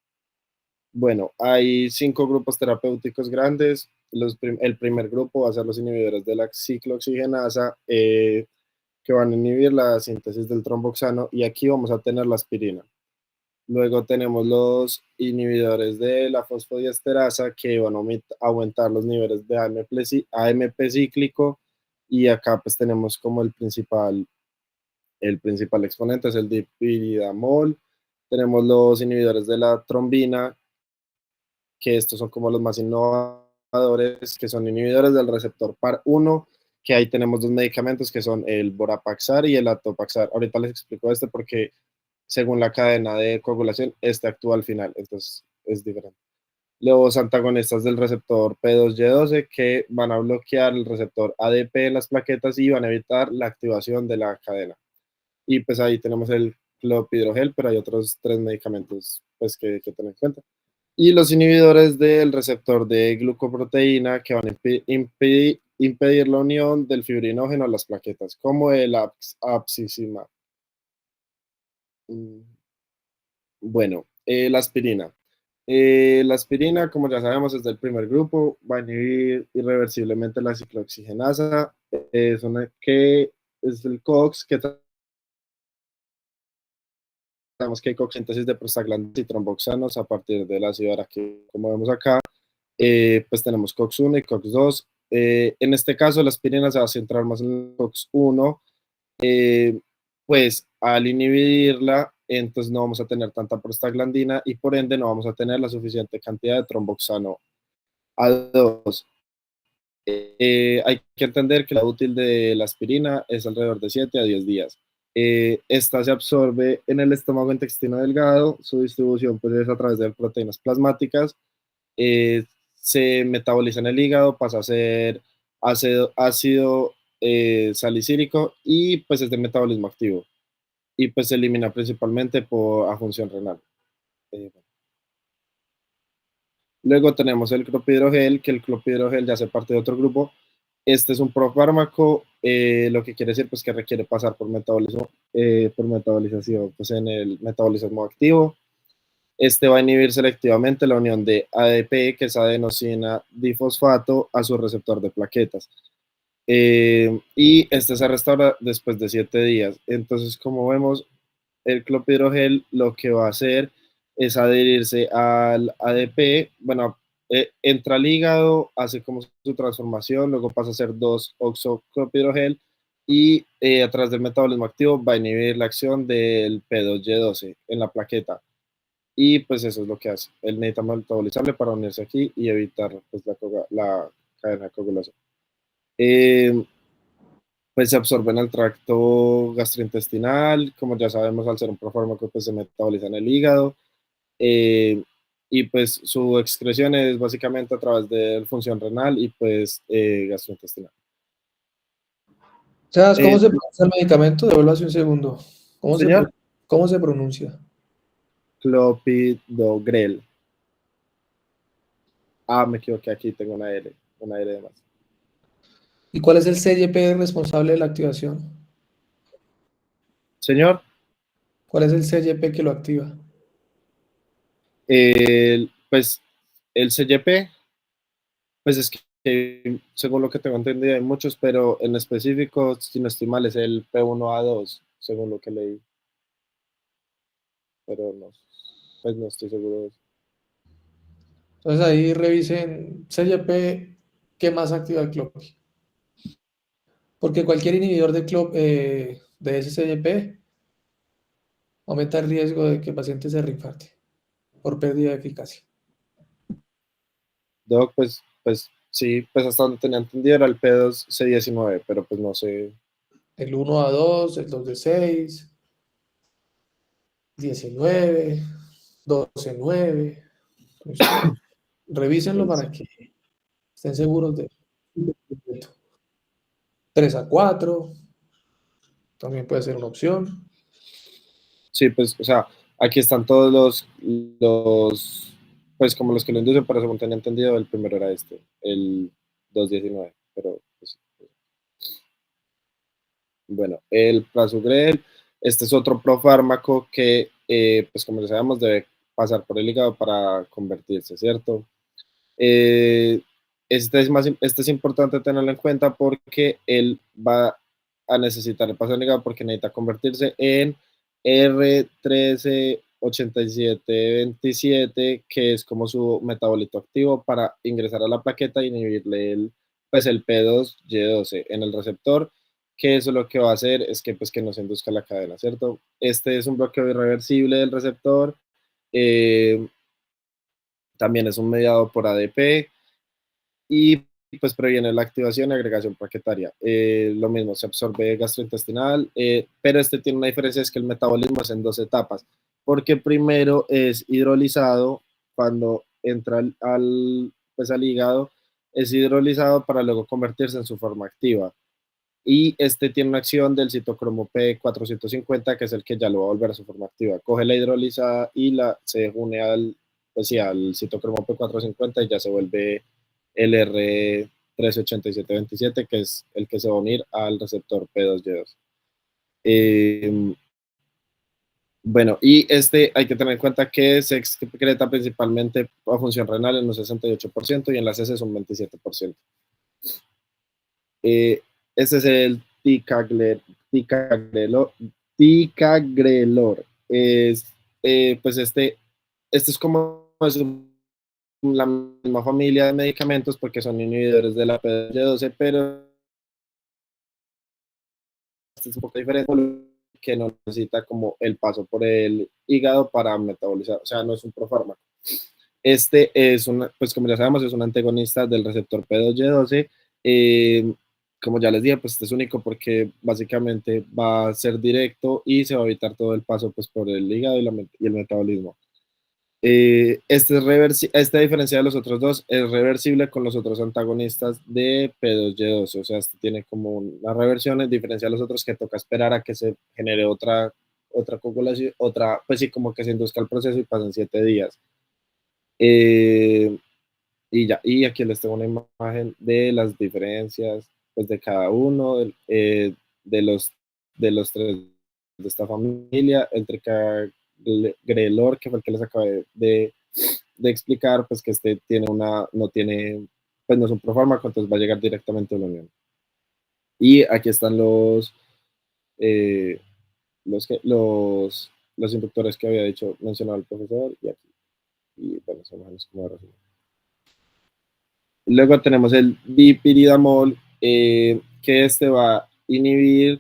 [SPEAKER 7] Bueno, hay 5 grupos terapéuticos grandes. El primer grupo va a ser los inhibidores de la ciclooxigenasa, que van a inhibir la síntesis del tromboxano, y aquí vamos a tener la aspirina. Luego tenemos los inhibidores de la fosfodiesterasa, que van a aumentar los niveles de AMP cíclico, y acá pues tenemos como el principal exponente es el dipiridamol. Tenemos los inhibidores de la trombina, que estos son como los más innovadores, que son inhibidores del receptor PAR1, que ahí tenemos 2 medicamentos que son el Borapaxar y el Atopaxar. Ahorita les explico este porque según la cadena de coagulación, este actúa al final, entonces es diferente. Los antagonistas del receptor P2Y12, que van a bloquear el receptor ADP en las plaquetas y van a evitar la activación de la cadena. Y pues ahí tenemos el clopidogrel, pero hay otros 3 medicamentos pues que tener en cuenta. Y los inhibidores del receptor de glucoproteína, que van a impedir la unión del fibrinógeno a las plaquetas, como el abscisimab. Bueno, la aspirina. La aspirina, como ya sabemos, es del primer grupo, va a inhibir irreversiblemente la ciclooxigenasa, que es el COX, que sabemos que hay coxíntesis de prostaglandinas y tromboxanos a partir del ácido araquídeo. Como vemos acá, pues tenemos COX-1 y COX-2. En este caso, la aspirina se va a centrar más en el COX-1, pues al inhibirla, entonces no vamos a tener tanta prostaglandina y por ende no vamos a tener la suficiente cantidad de tromboxano A2. Hay que entender que la útil de la aspirina es alrededor de 7 a 10 días. Esta se absorbe en el estómago intestino delgado, su distribución pues, es a través de proteínas plasmáticas, se metaboliza en el hígado, pasa a ser ácido salicílico y pues es de metabolismo activo y pues se elimina principalmente a función renal. Luego tenemos el clopidogrel, que el clopidogrel ya hace parte de otro grupo. Este es un profármaco, lo que quiere decir pues, que requiere pasar por metabolización pues, en el metabolismo activo. Este va a inhibir selectivamente la unión de ADP, que es adenosina difosfato, a su receptor de plaquetas. Y este se restaura después de 7 días. Entonces, como vemos, el clopidogrel lo que va a hacer es adherirse al ADP, bueno, entra al hígado, hace como su transformación, luego pasa a ser 2-oxoclopidogrel y a través del metabolismo activo va a inhibir la acción del P2Y12 en la plaqueta. Y pues eso es lo que hace. Él necesita metabolizarle para unirse aquí y evitar pues, la cadena de coagulación. Pues se absorbe en el tracto gastrointestinal, como ya sabemos, al ser un profármaco, pues se metaboliza en el hígado, y pues su excreción es básicamente a través de la función renal y pues gastrointestinal.
[SPEAKER 2] ¿Sabes cómo se pronuncia el medicamento? Devuelvo hace un segundo.
[SPEAKER 7] Señor,
[SPEAKER 2] ¿Cómo se pronuncia?
[SPEAKER 7] clopidogrel. Me equivoqué, aquí tengo una L de más.
[SPEAKER 2] ¿Y cuál es el CYP responsable de la activación?
[SPEAKER 7] Señor,
[SPEAKER 2] ¿Cuál es el CYP que lo activa?
[SPEAKER 7] pues el CYP, pues es que según lo que tengo entendido hay muchos, pero en específico, si no estoy mal, es el P1A2, según lo que leí. Pero no, pues no estoy seguro de eso.
[SPEAKER 2] Entonces ahí revisen CYP, ¿qué más activa el CLOPI? Porque cualquier inhibidor de ese CYP aumenta el riesgo de que el paciente se reinfarte por pérdida de eficacia.
[SPEAKER 7] Doc, pues sí, pues hasta donde tenía entendido era el P2C19, pero pues no sé.
[SPEAKER 2] El 1A2, el 2D6, 19, 12-9. Revísenlo para que estén seguros de 3-4, también puede ser una opción.
[SPEAKER 7] Sí, pues, o sea, aquí están todos los pues como los que lo inducen, pero según tenía entendido, el primero era el 219, pero pues, bueno, el prasugrel, este es otro profármaco que, pues como ya sabemos, debe pasar por el hígado para convertirse, ¿cierto? Este es importante tenerlo en cuenta porque él va a necesitar el paso del hígado porque necesita convertirse en R138727, que es como su metabolito activo para ingresar a la plaqueta y inhibirle el P2Y12 en el receptor, que eso lo que va a hacer es que, pues, que no se induzca la cadena, ¿cierto? Este es un bloqueo irreversible del receptor, también es un mediado por ADP, y pues previene la activación y agregación plaquetaria. Lo mismo, se absorbe gastrointestinal, pero este tiene una diferencia, es que el metabolismo es en 2 etapas, porque primero es hidrolizado cuando entra pues al hígado, es hidrolizado para luego convertirse en su forma activa. Y este tiene una acción del citocromo P450, que es el que ya lo va a volver a su forma activa. Coge la hidrolizada y se une al citocromo P450 y ya se vuelve el R138727, que es el que se va a unir al receptor P2Y2. Bueno, y hay que tener en cuenta que se excreta principalmente a función renal en un 68% y en las heces un 27%. Este es el ticagrelor. Pues este es como es un la misma familia de medicamentos porque son inhibidores de la PDL-12, pero este es un poco diferente, que no necesita como el paso por el hígado para metabolizar, o sea, no es un profármaco. Este es pues como ya sabemos, es un antagonista del receptor P2Y12. Como ya les dije, pues este es único porque básicamente va a ser directo y se va a evitar todo el paso pues por el hígado y el metabolismo. Este esta diferencia de los otros dos es reversible con los otros antagonistas de P2Y12, o sea, este tiene como una reversión, en diferencia de los otros que toca esperar a que se genere otra coagulación, pues sí, como que se induzca el proceso y pasen 7 días. Y ya, y aquí les tengo una imagen de las diferencias pues, de cada uno de los tres de esta familia, el Tricagrelor, que fue el que les acabé de explicar, pues que este tiene no tiene, pues no es un profármaco, entonces va a llegar directamente a la unión. Y aquí están los inductores que había mencionado el profesor, y aquí. Y bueno, son más como de resumen. Luego tenemos el dipiridamol, que este va a inhibir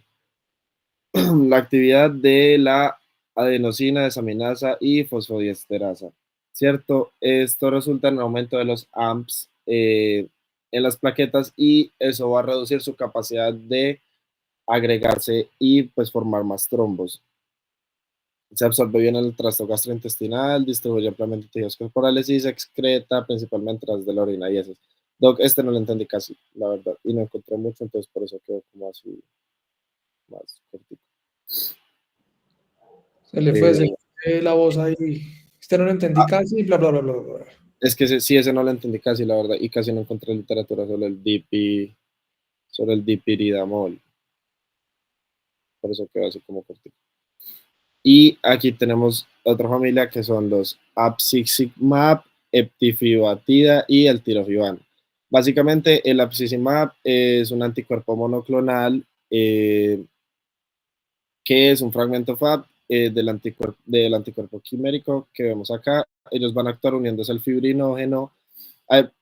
[SPEAKER 7] la actividad de la adenosina, desaminasa y fosfodiesterasa, ¿cierto? Esto resulta en aumento de los AMPs en las plaquetas y eso va a reducir su capacidad de agregarse y pues formar más trombos. Se absorbe bien en el tracto gastrointestinal, distribuye ampliamente tejidos corporales y se excreta principalmente a través de la orina y heces. Doc, este no lo entendí casi, la verdad, y no encontré mucho, entonces por eso quedó como así, más cortito.
[SPEAKER 2] Se le fue la voz ahí. Este no lo entendí casi, bla, bla, bla, bla, bla.
[SPEAKER 7] Es que sí, ese no lo entendí casi, la verdad, y casi no encontré literatura sobre el dipiridamol. Por eso quedó así como cortito. Y aquí tenemos otra familia que son los apiximab, eptifibatida y el tirofiban. Básicamente el apiximab es un anticuerpo monoclonal que es un fragmento Fab del anticuerpo quimérico que vemos acá. Ellos van a actuar uniéndose al fibrinógeno, al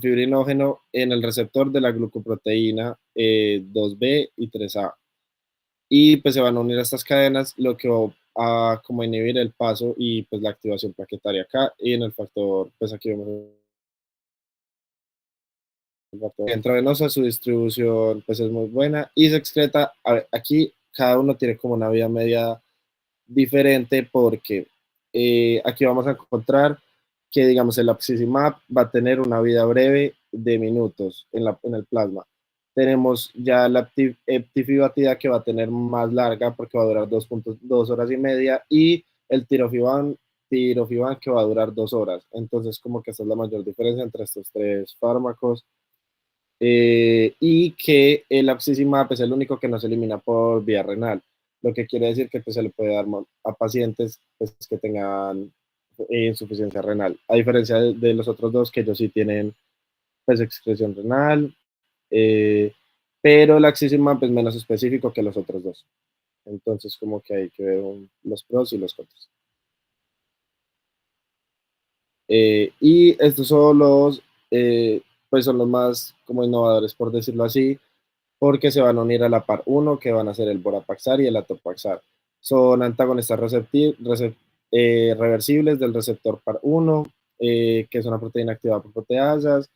[SPEAKER 7] fibrinógeno en el receptor de la glucoproteína 2B y 3A. Y pues se van a unir a estas cadenas, lo que va a como inhibir el paso y pues la activación plaquetaria acá, y en el factor, pues aquí vemos el factor intravenoso, su distribución pues es muy buena y se excreta, aquí cada uno tiene como una vida media diferente porque aquí vamos a encontrar que digamos el apiximab va a tener una vida breve de minutos en el plasma. Tenemos ya la eptifibatida que va a tener más larga porque va a durar 2 horas y media y el tirofiban que va a durar 2 horas. Entonces como que esa es la mayor diferencia entre estos tres fármacos. Y que el apiximab es el único que no se elimina por vía renal, lo que quiere decir que pues, se le puede dar a pacientes pues, que tengan insuficiencia renal, a diferencia de los otros dos que ellos sí tienen pues, excreción renal, pero el apiximab es menos específico que los otros dos. Entonces como que hay que ver los pros y los contras. Y estos son pues son los más como innovadores, por decirlo así, porque se van a unir a la par 1, que van a ser el Borapaxar y el Atopaxar. Son antagonistas reversibles del receptor par 1, que es una proteína activada por proteasas,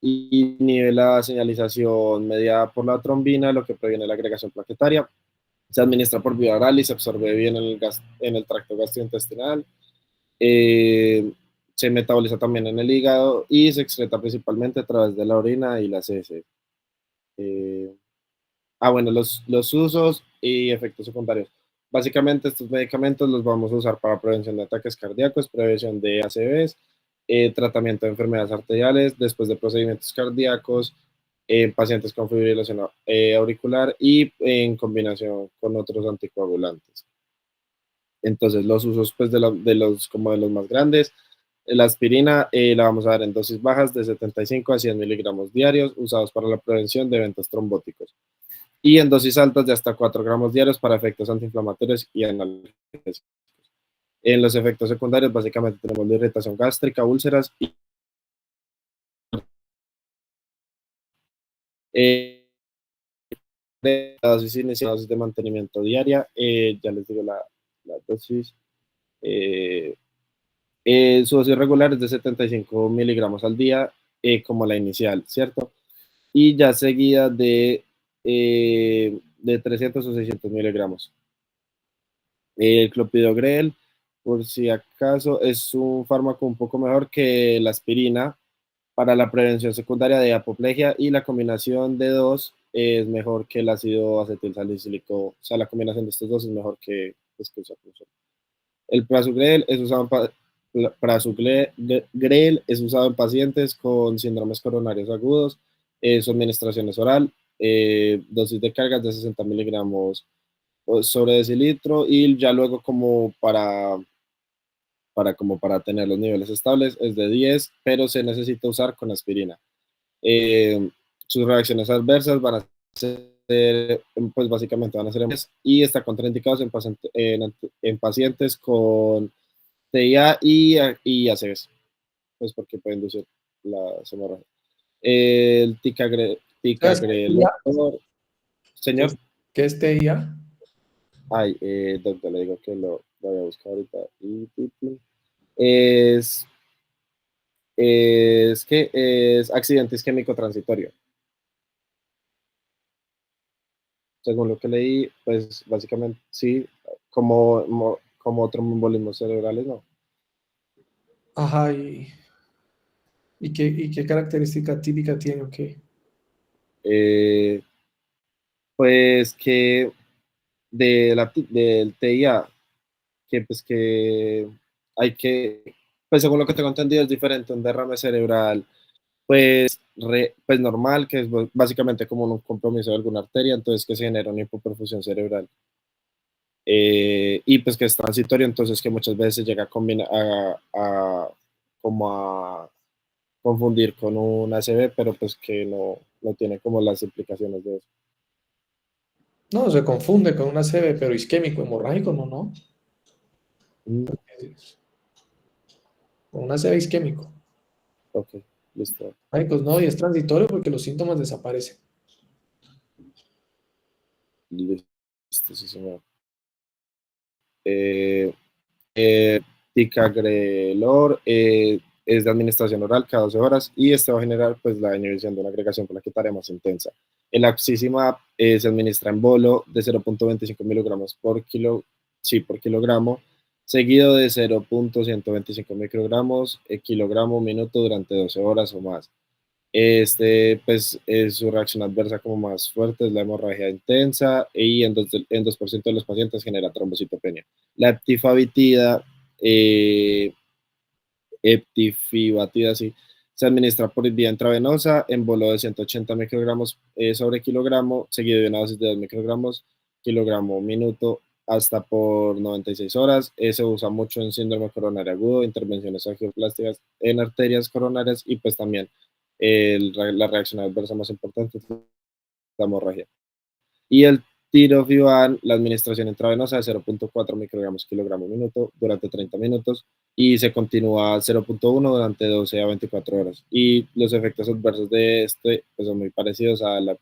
[SPEAKER 7] y nivela la señalización mediada por la trombina, lo que previene la agregación plaquetaria. Se administra por vía oral y se absorbe bien en el tracto gastrointestinal. Se metaboliza también en el hígado y se excreta principalmente a través de la orina y las heces. Bueno, los usos y efectos secundarios. Básicamente estos medicamentos los vamos a usar para prevención de ataques cardíacos, prevención de ACVs, tratamiento de enfermedades arteriales, después de procedimientos cardíacos, pacientes con fibrilación auricular y en combinación con otros anticoagulantes. Entonces los usos pues, de los más grandes. La aspirina la vamos a dar en dosis bajas de 75 a 100 miligramos diarios, usados para la prevención de eventos trombóticos. Y en dosis altas de hasta 4 gramos diarios para efectos antiinflamatorios y analgésicos. En los efectos secundarios, básicamente tenemos la irritación gástrica, úlceras y la dosis inicial, dosis de mantenimiento diaria, ya les digo la dosis. Su dosis regular es de 75 miligramos al día, como la inicial, ¿cierto? Y ya seguida de 300 o 600 miligramos. El clopidogrel, por si acaso, es un fármaco un poco mejor que la aspirina para la prevención secundaria de apoplejía, y la combinación de dos es mejor que el ácido acetilsalicílico. O sea, la combinación de estos dos es mejor que usar. El prasugrel es usado es usado en pacientes con síndromes coronarios agudos. Su administración es oral, dosis de cargas de 60 miligramos sobre decilitro, y ya luego como para tener los niveles estables es de 10, pero se necesita usar con aspirina. Sus reacciones adversas van a ser, pues básicamente van a ser y está contraindicados en pacientes con TIA y ACVs, pues porque puede inducir la hemorragia. El ticagrelor, señor.
[SPEAKER 2] ¿Qué es TIA?
[SPEAKER 7] Ay, doctor, le digo que lo voy a buscar ahorita. Es accidente isquémico transitorio. Según lo que leí, pues básicamente sí, como tromboembolismos cerebrales, ¿no?
[SPEAKER 2] Ajá, ¿y qué característica típica tiene o qué?
[SPEAKER 7] Pues que del TIA, que pues que hay que, pues según lo que tengo entendido es diferente, un derrame cerebral, pues normal, que es básicamente como un compromiso de alguna arteria, entonces que se genera una hipoperfusión cerebral. Y pues que es transitorio, entonces que muchas veces se llega a combinar como a confundir con un ACV, pero pues que no tiene como las implicaciones de eso.
[SPEAKER 2] No, se confunde con una ACV, pero isquémico, hemorrágico, no. Con una ACV isquémico.
[SPEAKER 7] Ok, listo.
[SPEAKER 2] No, y es transitorio porque los síntomas desaparecen.
[SPEAKER 7] Listo, sí, señor. Ticagrelor es de administración oral cada 12 horas, y este va a generar pues la inhibición de una agregación plaquetaria más intensa. El axizimab se administra en bolo de 0.25 miligramos por kilogramo, seguido de 0.125 microgramos kilogramo minuto durante 12 horas o más. Pues su reacción adversa como más fuerte es la hemorragia intensa, y en 2% de los pacientes genera trombocitopenia. La eptifibatida sí, se administra por vía intravenosa en bolo de 180 microgramos sobre kilogramo, seguido de una dosis de 2 microgramos kilogramo minuto hasta por 96 horas. Se usa mucho en síndrome coronario agudo, intervenciones angioplásticas en arterias coronarias, y pues también la reacción adversa más importante es la hemorragia. Y el tirofiban, la administración intravenosa de 0.4 microgramos kilogramo minuto durante 30 minutos, y se continúa 0.1 durante 12 a 24 horas. Y los efectos adversos de este pues son muy parecidos a la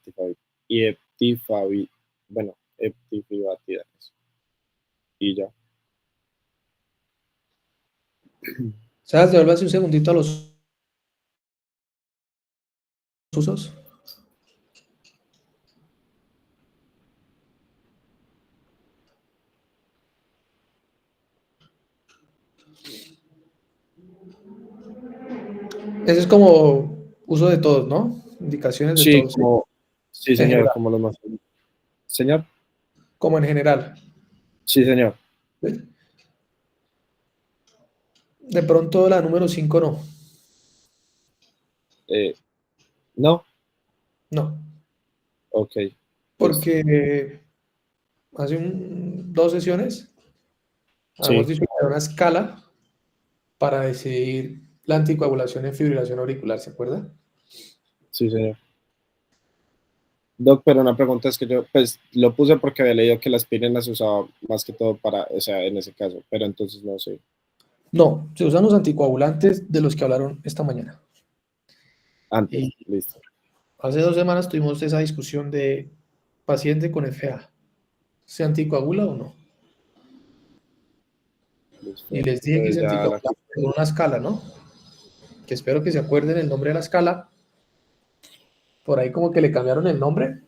[SPEAKER 7] eptifibatida. Y ya.
[SPEAKER 2] ¿Sabes? Devuélvase un segundito a los usos. Ese es como uso de todos, ¿no? Indicaciones de
[SPEAKER 7] Sí,
[SPEAKER 2] todos.
[SPEAKER 7] Sí, señor, como los más. ¿Señor?
[SPEAKER 2] Como en general.
[SPEAKER 7] Sí, señor.
[SPEAKER 2] De pronto la número 5 no.
[SPEAKER 7] ¿No?
[SPEAKER 2] No.
[SPEAKER 7] Ok.
[SPEAKER 2] Porque hace 2 sesiones habíamos dicho que era una escala para decidir la anticoagulación en fibrilación auricular, ¿se acuerda?
[SPEAKER 7] Sí, señor. Doc, pero una pregunta es que yo, pues, lo puse porque había leído que la aspirina se usaba más que todo para, o sea, en ese caso, pero entonces no sé.
[SPEAKER 2] No, se usan los anticoagulantes de los que hablaron esta mañana.
[SPEAKER 7] Antes,
[SPEAKER 2] Y
[SPEAKER 7] listo.
[SPEAKER 2] hace 2 semanas tuvimos esa discusión de paciente con FA, ¿se anticoagula o no?
[SPEAKER 7] Listo.
[SPEAKER 2] Y les dije que
[SPEAKER 7] Entonces
[SPEAKER 2] se
[SPEAKER 7] ya
[SPEAKER 2] anticoagula con una escala, ¿no? Que espero que se acuerden el nombre de la escala. Por ahí como que le cambiaron el nombre.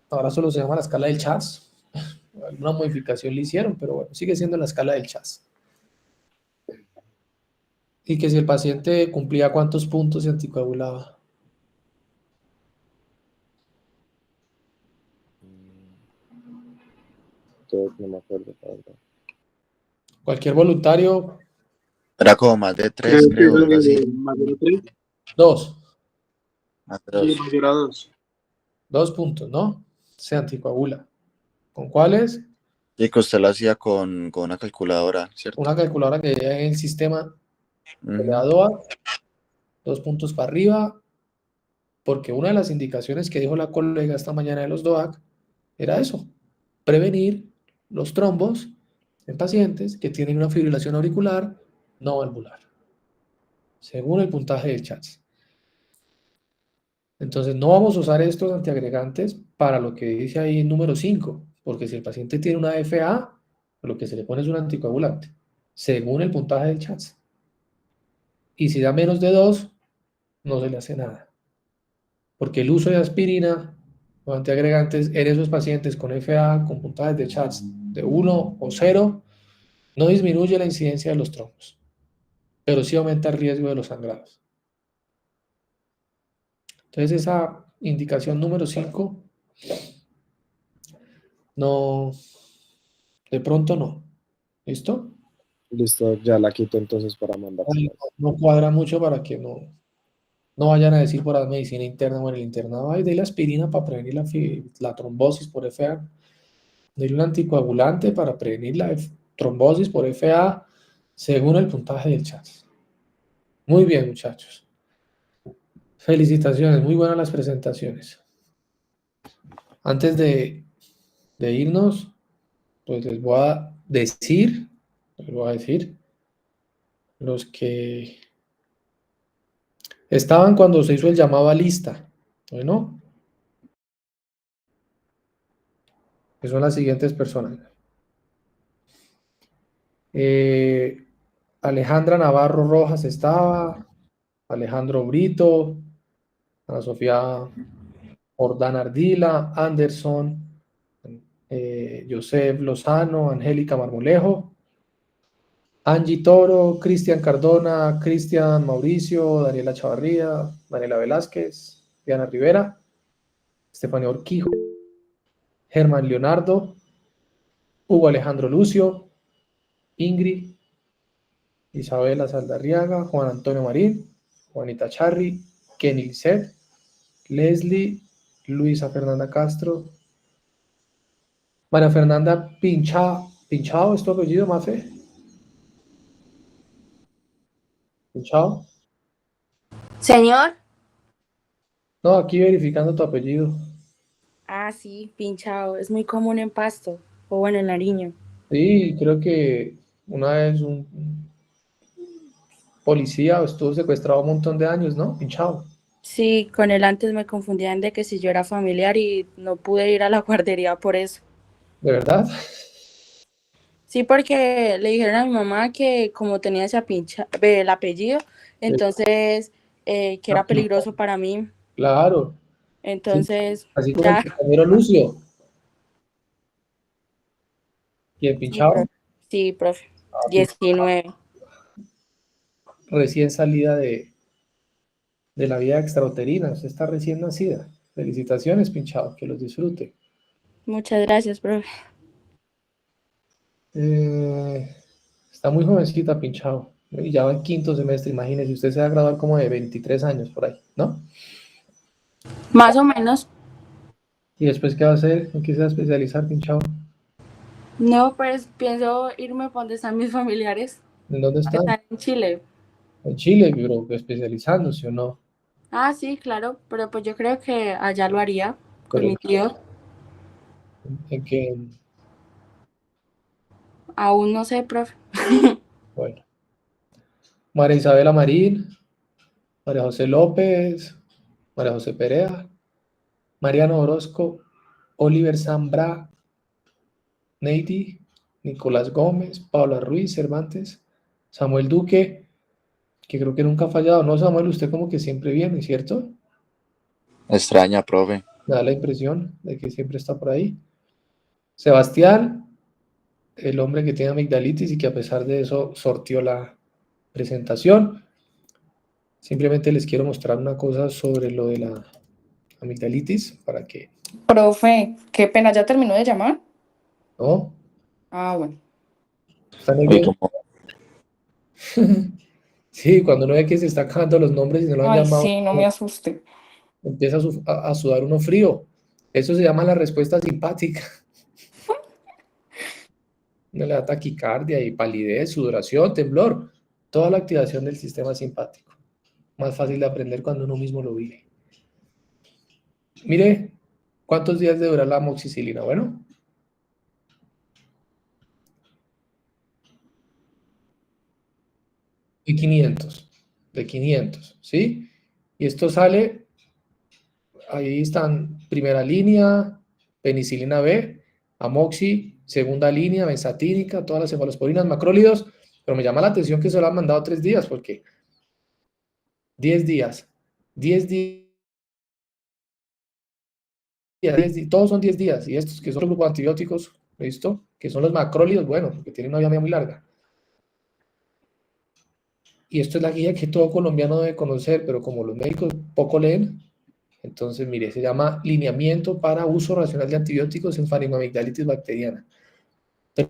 [SPEAKER 2] Ahora solo se llama la escala del CHAS. Alguna modificación le hicieron, pero bueno, sigue siendo la escala del CHAS. Y que si el paciente cumplía cuántos puntos se anticoagulaba.
[SPEAKER 7] Doc, no me acuerdo, la verdad.
[SPEAKER 2] Cualquier voluntario,
[SPEAKER 3] Era como más de 3,
[SPEAKER 4] Creo que
[SPEAKER 3] creo, algo así.
[SPEAKER 4] mayor a 3
[SPEAKER 2] 2
[SPEAKER 3] Más de
[SPEAKER 4] y
[SPEAKER 3] 2.
[SPEAKER 4] mayor a 2.
[SPEAKER 2] 2 puntos, ¿no? Se anticoagula. ¿Con cuáles?
[SPEAKER 3] Y que usted lo hacía con una calculadora, ¿cierto?
[SPEAKER 2] Una calculadora que ya en el sistema que le da
[SPEAKER 3] Ujú.
[SPEAKER 2] DOA, 2 puntos para arriba, porque una de las indicaciones que dijo la colega esta mañana de los DOAC era eso, prevenir los trombos en pacientes que tienen una fibrilación auricular no valvular, según el puntaje del CHATS. Entonces no vamos a usar estos antiagregantes para lo que dice ahí en número 5, porque si el paciente tiene una FA, lo que se le pone es un anticoagulante, según el puntaje del CHATS. Y si da menos de 2, no se le hace nada. Porque el uso de aspirina o antiagregantes en esos pacientes con FA, con puntajes de CHATS de 1 o 0, no disminuye la incidencia de los trombos, pero sí aumenta el riesgo de los sangrados. Entonces esa indicación número 5, no, de pronto no. ¿Listo?
[SPEAKER 7] Listo, ya la quito entonces para mandársela.
[SPEAKER 2] No cuadra mucho para que no vayan a decir por la medicina interna o en el internado, ay, de la aspirina para prevenir la trombosis por FA, de un anticoagulante para prevenir la trombosis por FA, según el puntaje del CHATS. Muy bien, muchachos. Felicitaciones, muy buenas las presentaciones. Antes de irnos, pues les voy a decir, los que estaban cuando se hizo el llamado a lista, bueno, que son las siguientes personas. Alejandra Navarro Rojas estaba, Alejandro Brito, Ana Sofía Ordán Ardila, Anderson, Joseph Lozano, Angélica Marmolejo, Angie Toro, Cristian Cardona, Cristian Mauricio, Daniela Chavarría, Daniela Velázquez, Diana Rivera, Estefanía Orquijo, Germán Leonardo, Hugo Alejandro Lucio, Ingrid, Isabela Saldarriaga, Juan Antonio Marín, Juanita Charri, Kenny Lisset, Leslie, Luisa Fernanda Castro, María Fernanda Pinchao, ¿es tu apellido, Mafe? Pinchao.
[SPEAKER 13] Señor.
[SPEAKER 2] No, aquí verificando tu apellido.
[SPEAKER 13] Ah, sí, pinchado. Es muy común en Pasto, o bueno, en Nariño.
[SPEAKER 2] Sí, creo que una vez un policía estuvo secuestrado un montón de años, ¿no? Pinchao.
[SPEAKER 13] Sí, con él antes me confundían de que si yo era familiar y no pude ir a la guardería por eso.
[SPEAKER 2] ¿De verdad?
[SPEAKER 13] Sí, porque le dijeron a mi mamá que como tenía ese el apellido, entonces que era peligroso para mí.
[SPEAKER 2] Claro.
[SPEAKER 13] Entonces,
[SPEAKER 2] Sí, así como
[SPEAKER 13] ya.
[SPEAKER 2] el compañero Lucio. ¿Y el Pinchao?
[SPEAKER 13] Sí, profe. 19.
[SPEAKER 2] Recién salida de la vida extrauterina. Usted está recién nacida. Felicitaciones, Pinchao. Que los disfrute.
[SPEAKER 13] Muchas gracias, profe.
[SPEAKER 2] Está muy jovencita, Pinchao. Y ya va en 5º semestre. Imagínese, usted se va a graduar como de 23 años por ahí, ¿no?
[SPEAKER 13] Más o menos.
[SPEAKER 2] ¿Y después qué va a hacer? ¿En qué se va a especializar, Pinchao?
[SPEAKER 13] No, pues pienso irme por donde están mis familiares.
[SPEAKER 2] ¿En dónde están?
[SPEAKER 13] Están en Chile.
[SPEAKER 2] En Chile, pero especializándose o no.
[SPEAKER 13] Ah, sí, claro, pero pues yo creo que allá lo haría Permitido.
[SPEAKER 2] ¿En qué?
[SPEAKER 13] Aún no sé, profe.
[SPEAKER 2] Bueno. María Isabela Marín, María José López, María José Perea, Mariano Orozco, Oliver Zambra, Neidi, Nicolás Gómez, Paula Ruiz Cervantes, Samuel Duque, que creo que nunca ha fallado. No, Samuel, usted como que siempre viene, ¿cierto?
[SPEAKER 3] Extraña, profe.
[SPEAKER 2] Me da la impresión de que siempre está por ahí. Sebastián, el hombre que tiene amigdalitis y que a pesar de eso sortió la presentación. Simplemente les quiero mostrar una cosa sobre lo de la amigdalitis para que...
[SPEAKER 14] Profe, qué pena, ¿ya terminó de llamar?
[SPEAKER 2] ¿No?
[SPEAKER 14] Ah, bueno.
[SPEAKER 2] ¿Están ahí bien? Sí, cuando uno ve que se está acabando los nombres y no lo han
[SPEAKER 14] Ay,
[SPEAKER 2] llamado,
[SPEAKER 14] sí, no me asuste.
[SPEAKER 2] empieza a sudar uno frío. Eso se llama la respuesta simpática. Uno le da taquicardia y palidez, sudoración, temblor. Toda la activación del sistema simpático. Más fácil de aprender cuando uno mismo lo vive. Mire, ¿cuántos días debe durar la amoxicilina? Bueno, de 500, ¿sí? Y esto sale, ahí están, primera línea, penicilina B, amoxi, segunda línea, benzatínica, todas las cefalosporinas, macrólidos, pero me llama la atención que solo han mandado 3 días, porque 10 días, 10 días, todos son 10 días, y estos que son los grupos antibióticos, ¿listo? Que son los macrólidos, bueno, porque tienen una vida muy larga. Y esto es la guía que todo colombiano debe conocer, pero como los médicos poco leen, entonces, mire, se llama Lineamiento para Uso Racional de Antibióticos en Faringoamigdalitis Bacteriana. 3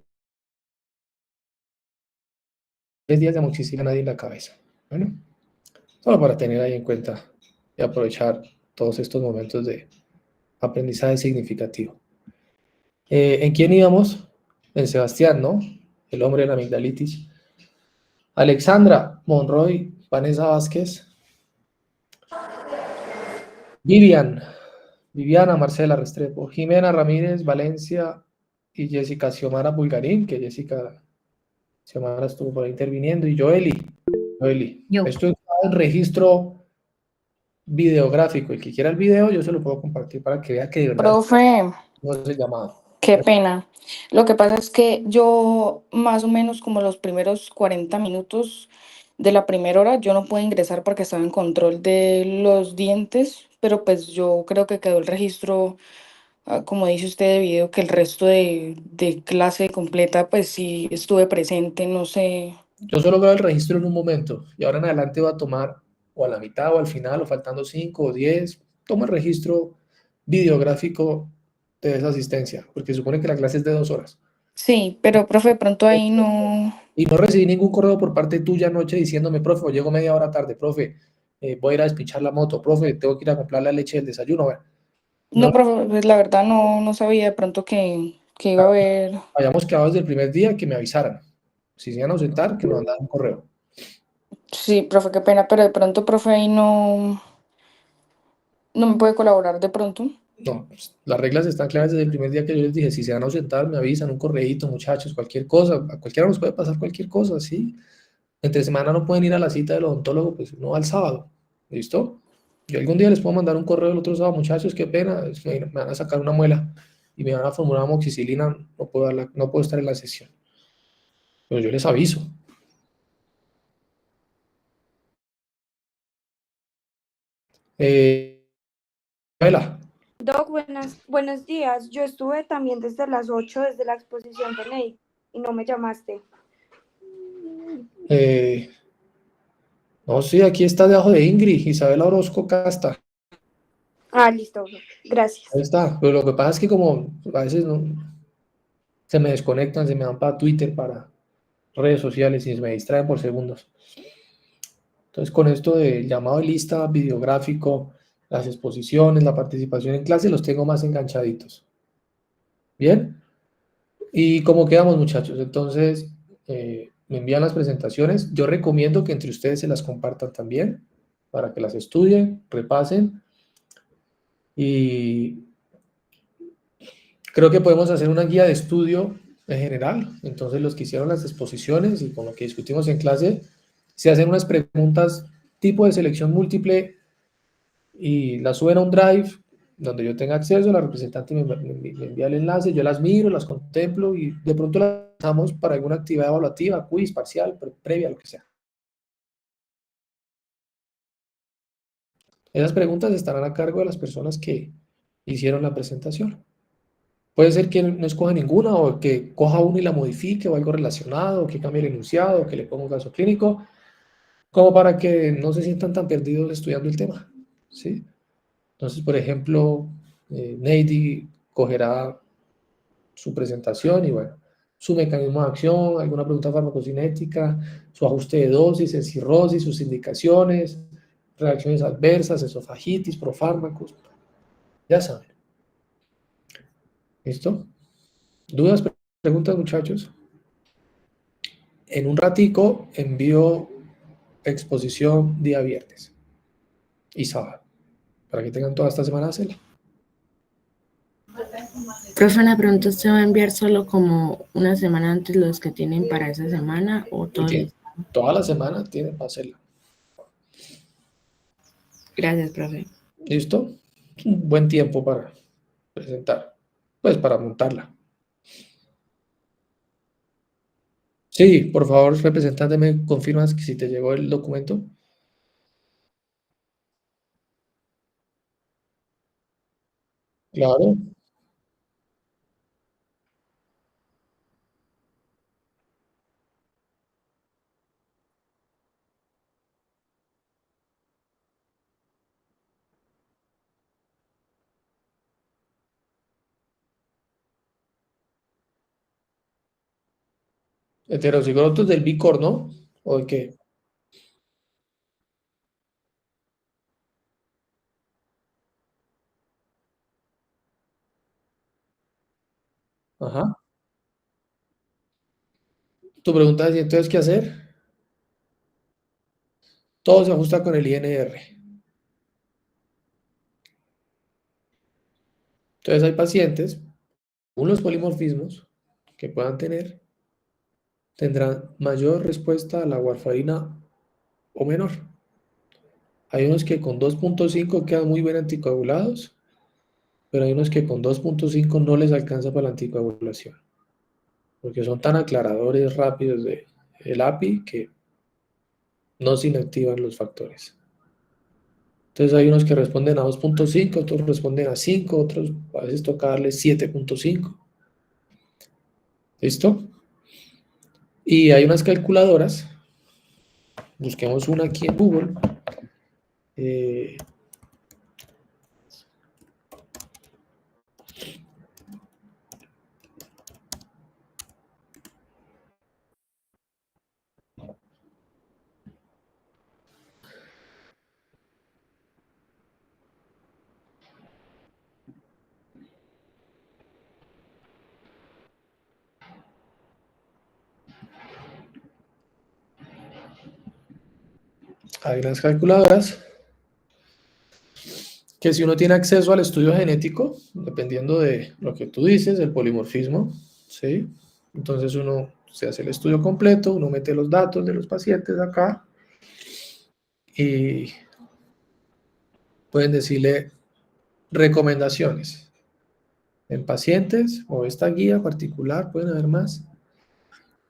[SPEAKER 2] días de amoxicilina nadie en la cabeza. Bueno, solo para tener ahí en cuenta y aprovechar todos estos momentos de aprendizaje significativo. ¿En quién íbamos? En Sebastián, ¿no? El hombre de la amigdalitis. Alexandra Monroy, Vanessa Vázquez, Viviana Marcela Restrepo, Jimena Ramírez Valencia y Jessica Xiomara Bulgarín, que Jessica Xiomara estuvo por ahí interviniendo, y Joeli. Esto es el registro videográfico. El que quiera el video, yo se lo puedo compartir para que vea que de verdad
[SPEAKER 14] Profe,
[SPEAKER 2] no es el llamado.
[SPEAKER 14] qué pena. Lo que pasa es que yo más o menos como los primeros 40 minutos de la primera hora, yo no pude ingresar porque estaba en control de los dientes, pero pues yo creo que quedó el registro, como dice usted de video, que el resto de clase completa, pues sí estuve presente, no sé.
[SPEAKER 2] Yo solo veo el registro en un momento y ahora en adelante va a tomar o a la mitad o al final o faltando 5 o 10, toma el registro videográfico de esa asistencia, porque supone que la clase es de 2 horas.
[SPEAKER 14] Sí, pero profe, de pronto ahí no.
[SPEAKER 2] Y no recibí ningún correo por parte tuya anoche diciéndome, profe, llego media hora tarde, profe, voy a ir a despichar la moto, profe, tengo que ir a comprar la leche del desayuno. Bueno,
[SPEAKER 14] No, profe, pues la verdad no sabía de pronto que iba a haber.
[SPEAKER 2] habíamos quedado desde el primer día que me avisaran. Si se iban a ausentar, que me mandaran un correo.
[SPEAKER 14] Sí, profe, qué pena, pero de pronto, profe, ahí no me puede colaborar de pronto.
[SPEAKER 2] No, pues, las reglas están claras desde el primer día que yo les dije, si se van a ausentar, me avisan, un correíto, muchachos, cualquier cosa, a cualquiera nos puede pasar cualquier cosa, ¿sí? Entre semana no pueden ir a la cita del odontólogo, pues no al sábado, ¿listo? Yo algún día les puedo mandar un correo el otro sábado, muchachos, qué pena, me van a sacar una muela y me van a formular amoxicilina, no puedo estar en la sesión. Pero yo les aviso. Vela.
[SPEAKER 15] Doc, buenos días. Yo estuve también desde las 8, desde la exposición de Ney, y no me llamaste.
[SPEAKER 2] No, sí, aquí está debajo de Ingrid, Isabela Orozco Casta.
[SPEAKER 15] Ah, listo, gracias.
[SPEAKER 2] Ahí está, pero lo que pasa es que como a veces se me desconectan, se me van para Twitter, para redes sociales y se me distraen por segundos. Entonces, con esto del llamado de lista videográfico, las exposiciones, la participación en clase, los tengo más enganchaditos. ¿Bien? ¿Y cómo quedamos, muchachos? Entonces, me envían las presentaciones. Yo recomiendo que entre ustedes se las compartan también, para que las estudien, repasen y Creo que podemos hacer una guía de estudio en general. Entonces, los que hicieron las exposiciones y con lo que discutimos en clase, se hacen unas preguntas tipo de selección múltiple y las suben a un drive donde yo tenga acceso, la representante me envía el enlace, yo las miro, las contemplo y de pronto las usamos para alguna actividad evaluativa, quiz, parcial, previa, lo que sea. Esas preguntas estarán a cargo de las personas que hicieron la presentación. Puede ser que no escoja ninguna o que coja una y la modifique o algo relacionado, o que cambie el enunciado, o que le ponga un caso clínico, como para que no se sientan tan perdidos estudiando el tema, ¿sí? Entonces, por ejemplo, Neidy cogerá su presentación y bueno, su mecanismo de acción, alguna pregunta farmacocinética, su ajuste de dosis en cirrosis, sus indicaciones, reacciones adversas, esofagitis, profármacos, ya saben. ¿Listo? ¿Dudas, preguntas, muchachos? En un ratico envío exposición día viernes y sábado, para que tengan toda esta semana a hacerla.
[SPEAKER 13] Profe, la pregunta se va a enviar solo como una semana antes los que tienen para esa semana o todo el...
[SPEAKER 2] Toda la semana tienen para hacerla.
[SPEAKER 13] Gracias, profe.
[SPEAKER 2] ¿Listo? Un buen tiempo para presentar, pues para montarla. Sí, por favor, representante, ¿me confirmas que si te llegó el documento? Claro. Heterocigotos del Bicor, ¿no? ¿O de qué? Ajá. Tu pregunta es, ¿y entonces qué hacer? Todo se ajusta con el INR. Entonces hay pacientes, según los polimorfismos que puedan tener, tendrán mayor respuesta a la warfarina o menor. Hay unos que con 2.5 quedan muy bien anticoagulados, pero hay unos que con 2.5 no les alcanza para la anticoagulación, porque son tan aclaradores rápidos del API que no se inactivan los factores. Entonces hay unos que responden a 2.5, otros responden a 5, otros a veces toca darles 7.5. ¿Listo? Y hay unas calculadoras, busquemos una aquí en Google. Hay unas calculadoras que si uno tiene acceso al estudio genético, dependiendo de lo que tú dices, el polimorfismo, ¿sí? Entonces uno se hace el estudio completo, uno mete los datos de los pacientes acá y pueden decirle recomendaciones. En pacientes o esta guía particular, pueden haber más,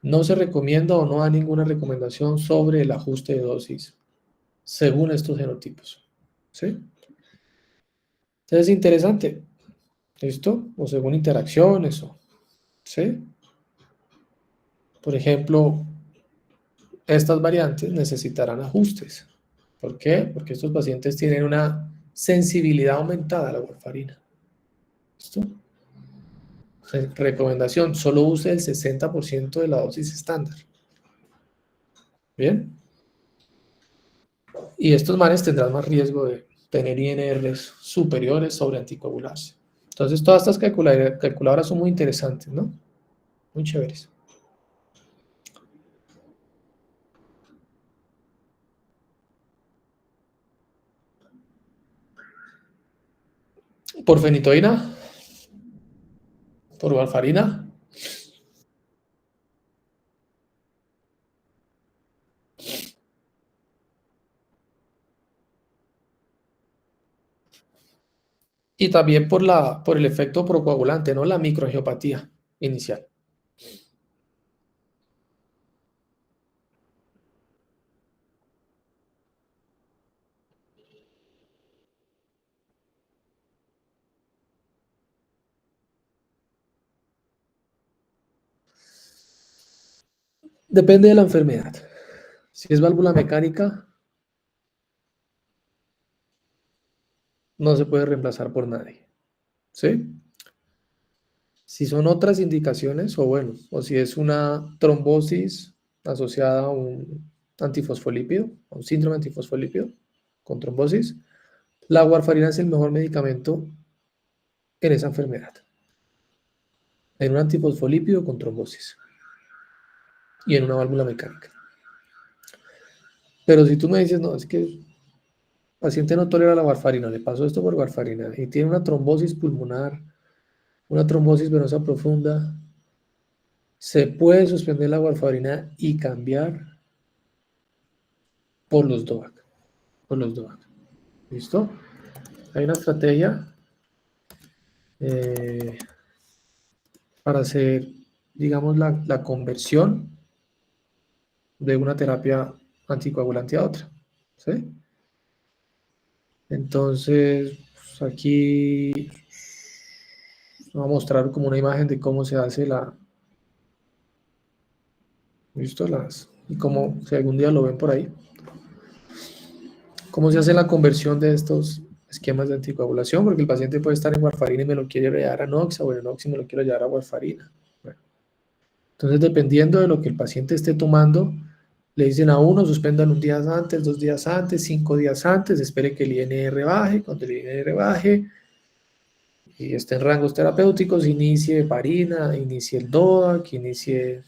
[SPEAKER 2] no se recomienda o no da ninguna recomendación sobre el ajuste de dosis según estos genotipos, ¿sí? Entonces es interesante, ¿listo? O según interacciones, ¿sí? Por ejemplo, estas variantes necesitarán ajustes. ¿Por qué? Porque estos pacientes tienen una sensibilidad aumentada a la warfarina. ¿Listo? Recomendación, solo use el 60% de la dosis estándar. ¿Bien? Y estos manes tendrán más riesgo de tener INRs superiores sobre anticoagularse. Entonces, todas estas calculadoras son muy interesantes, ¿no? Muy chéveres. Por fenitoína, por warfarina. Y también por el efecto procoagulante, ¿no? La microangiopatía inicial. Depende de la enfermedad. Si es válvula mecánica, no se puede reemplazar por nadie. ¿Sí? Si son otras indicaciones, o bueno, o si es una trombosis asociada a un antifosfolípido, a un síndrome antifosfolípido con trombosis, la warfarina es el mejor medicamento en esa enfermedad. En un antifosfolípido con trombosis y en una válvula mecánica. Pero si tú me dices, no, es que el paciente no tolera la warfarina, le pasó esto por warfarina y tiene una trombosis pulmonar, una trombosis venosa profunda, se puede suspender la warfarina y cambiar por los DOAC. Por los DOAC. ¿Listo? Hay una estrategia para hacer, digamos, la conversión de una terapia anticoagulante a otra. ¿Sí? Entonces, pues aquí voy a mostrar como una imagen de cómo se hace ¿listo? Y cómo, si algún día lo ven por ahí, cómo se hace la conversión de estos esquemas de anticoagulación, porque el paciente puede estar en warfarina y me lo quiere llevar a Noxa, o en Noxa y me lo quiero llevar a warfarina. Bueno, entonces, dependiendo de lo que el paciente esté tomando, le dicen a uno, suspendan un día antes, 2 días antes, 5 días antes, espere que el INR baje, cuando el INR baje y esté en rangos terapéuticos, inicie heparina, inicie el DOAC, inicie,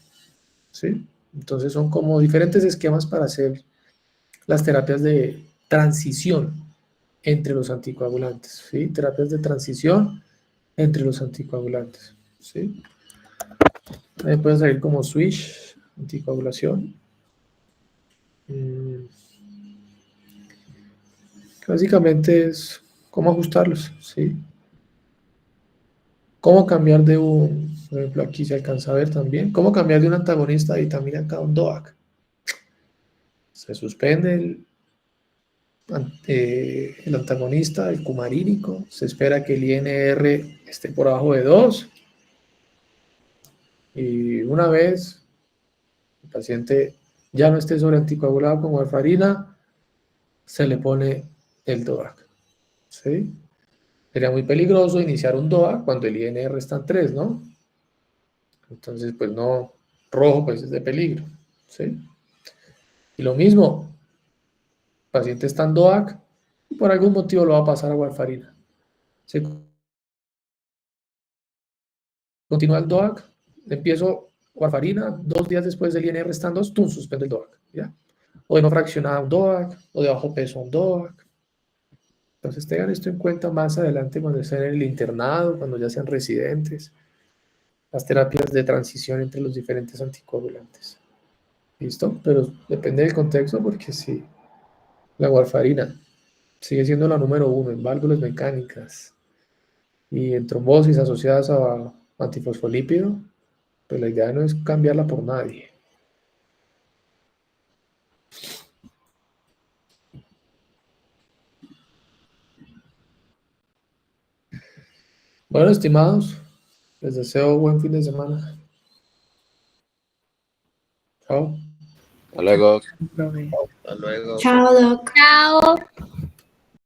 [SPEAKER 2] ¿sí? Entonces son como diferentes esquemas para hacer las terapias de transición entre los anticoagulantes, ¿sí? Terapias de transición entre los anticoagulantes, ¿sí? También puede salir como switch, anticoagulación. Básicamente es cómo ajustarlos, ¿sí? Cómo cambiar de un, por ejemplo, aquí se alcanza a ver también, cómo cambiar de un antagonista de vitamina K a un DOAC. Se suspende el antagonista, el cumarínico, se espera que el INR esté por abajo de 2 y una vez el paciente ya no esté sobre anticoagulado con warfarina, se le pone el DOAC, ¿sí? Sería muy peligroso iniciar un DOAC cuando el INR está en 3, ¿no? Entonces, pues no, rojo pues es de peligro, ¿sí? Y lo mismo, el paciente está en DOAC, y por algún motivo lo va a pasar a warfarina. Se continúa el DOAC, empiezo warfarina, 2 días después del INR están 2, ¡tum!, suspende el DOAC, ¿ya? O de no fraccionada un DOAC, o de bajo peso un DOAC. Entonces tengan esto en cuenta más adelante cuando estén en el internado, cuando ya sean residentes, las terapias de transición entre los diferentes anticoagulantes. ¿Listo? Pero depende del contexto, porque si la warfarina sigue siendo la número 1 en válvulas mecánicas y en trombosis asociadas a antifosfolípido, pues la idea no es cambiarla por nadie. Bueno, estimados, les deseo buen fin de semana. Chao.
[SPEAKER 3] Hasta luego.
[SPEAKER 11] Profe.
[SPEAKER 3] Hasta luego.
[SPEAKER 15] Chao, Doc.
[SPEAKER 11] Chao.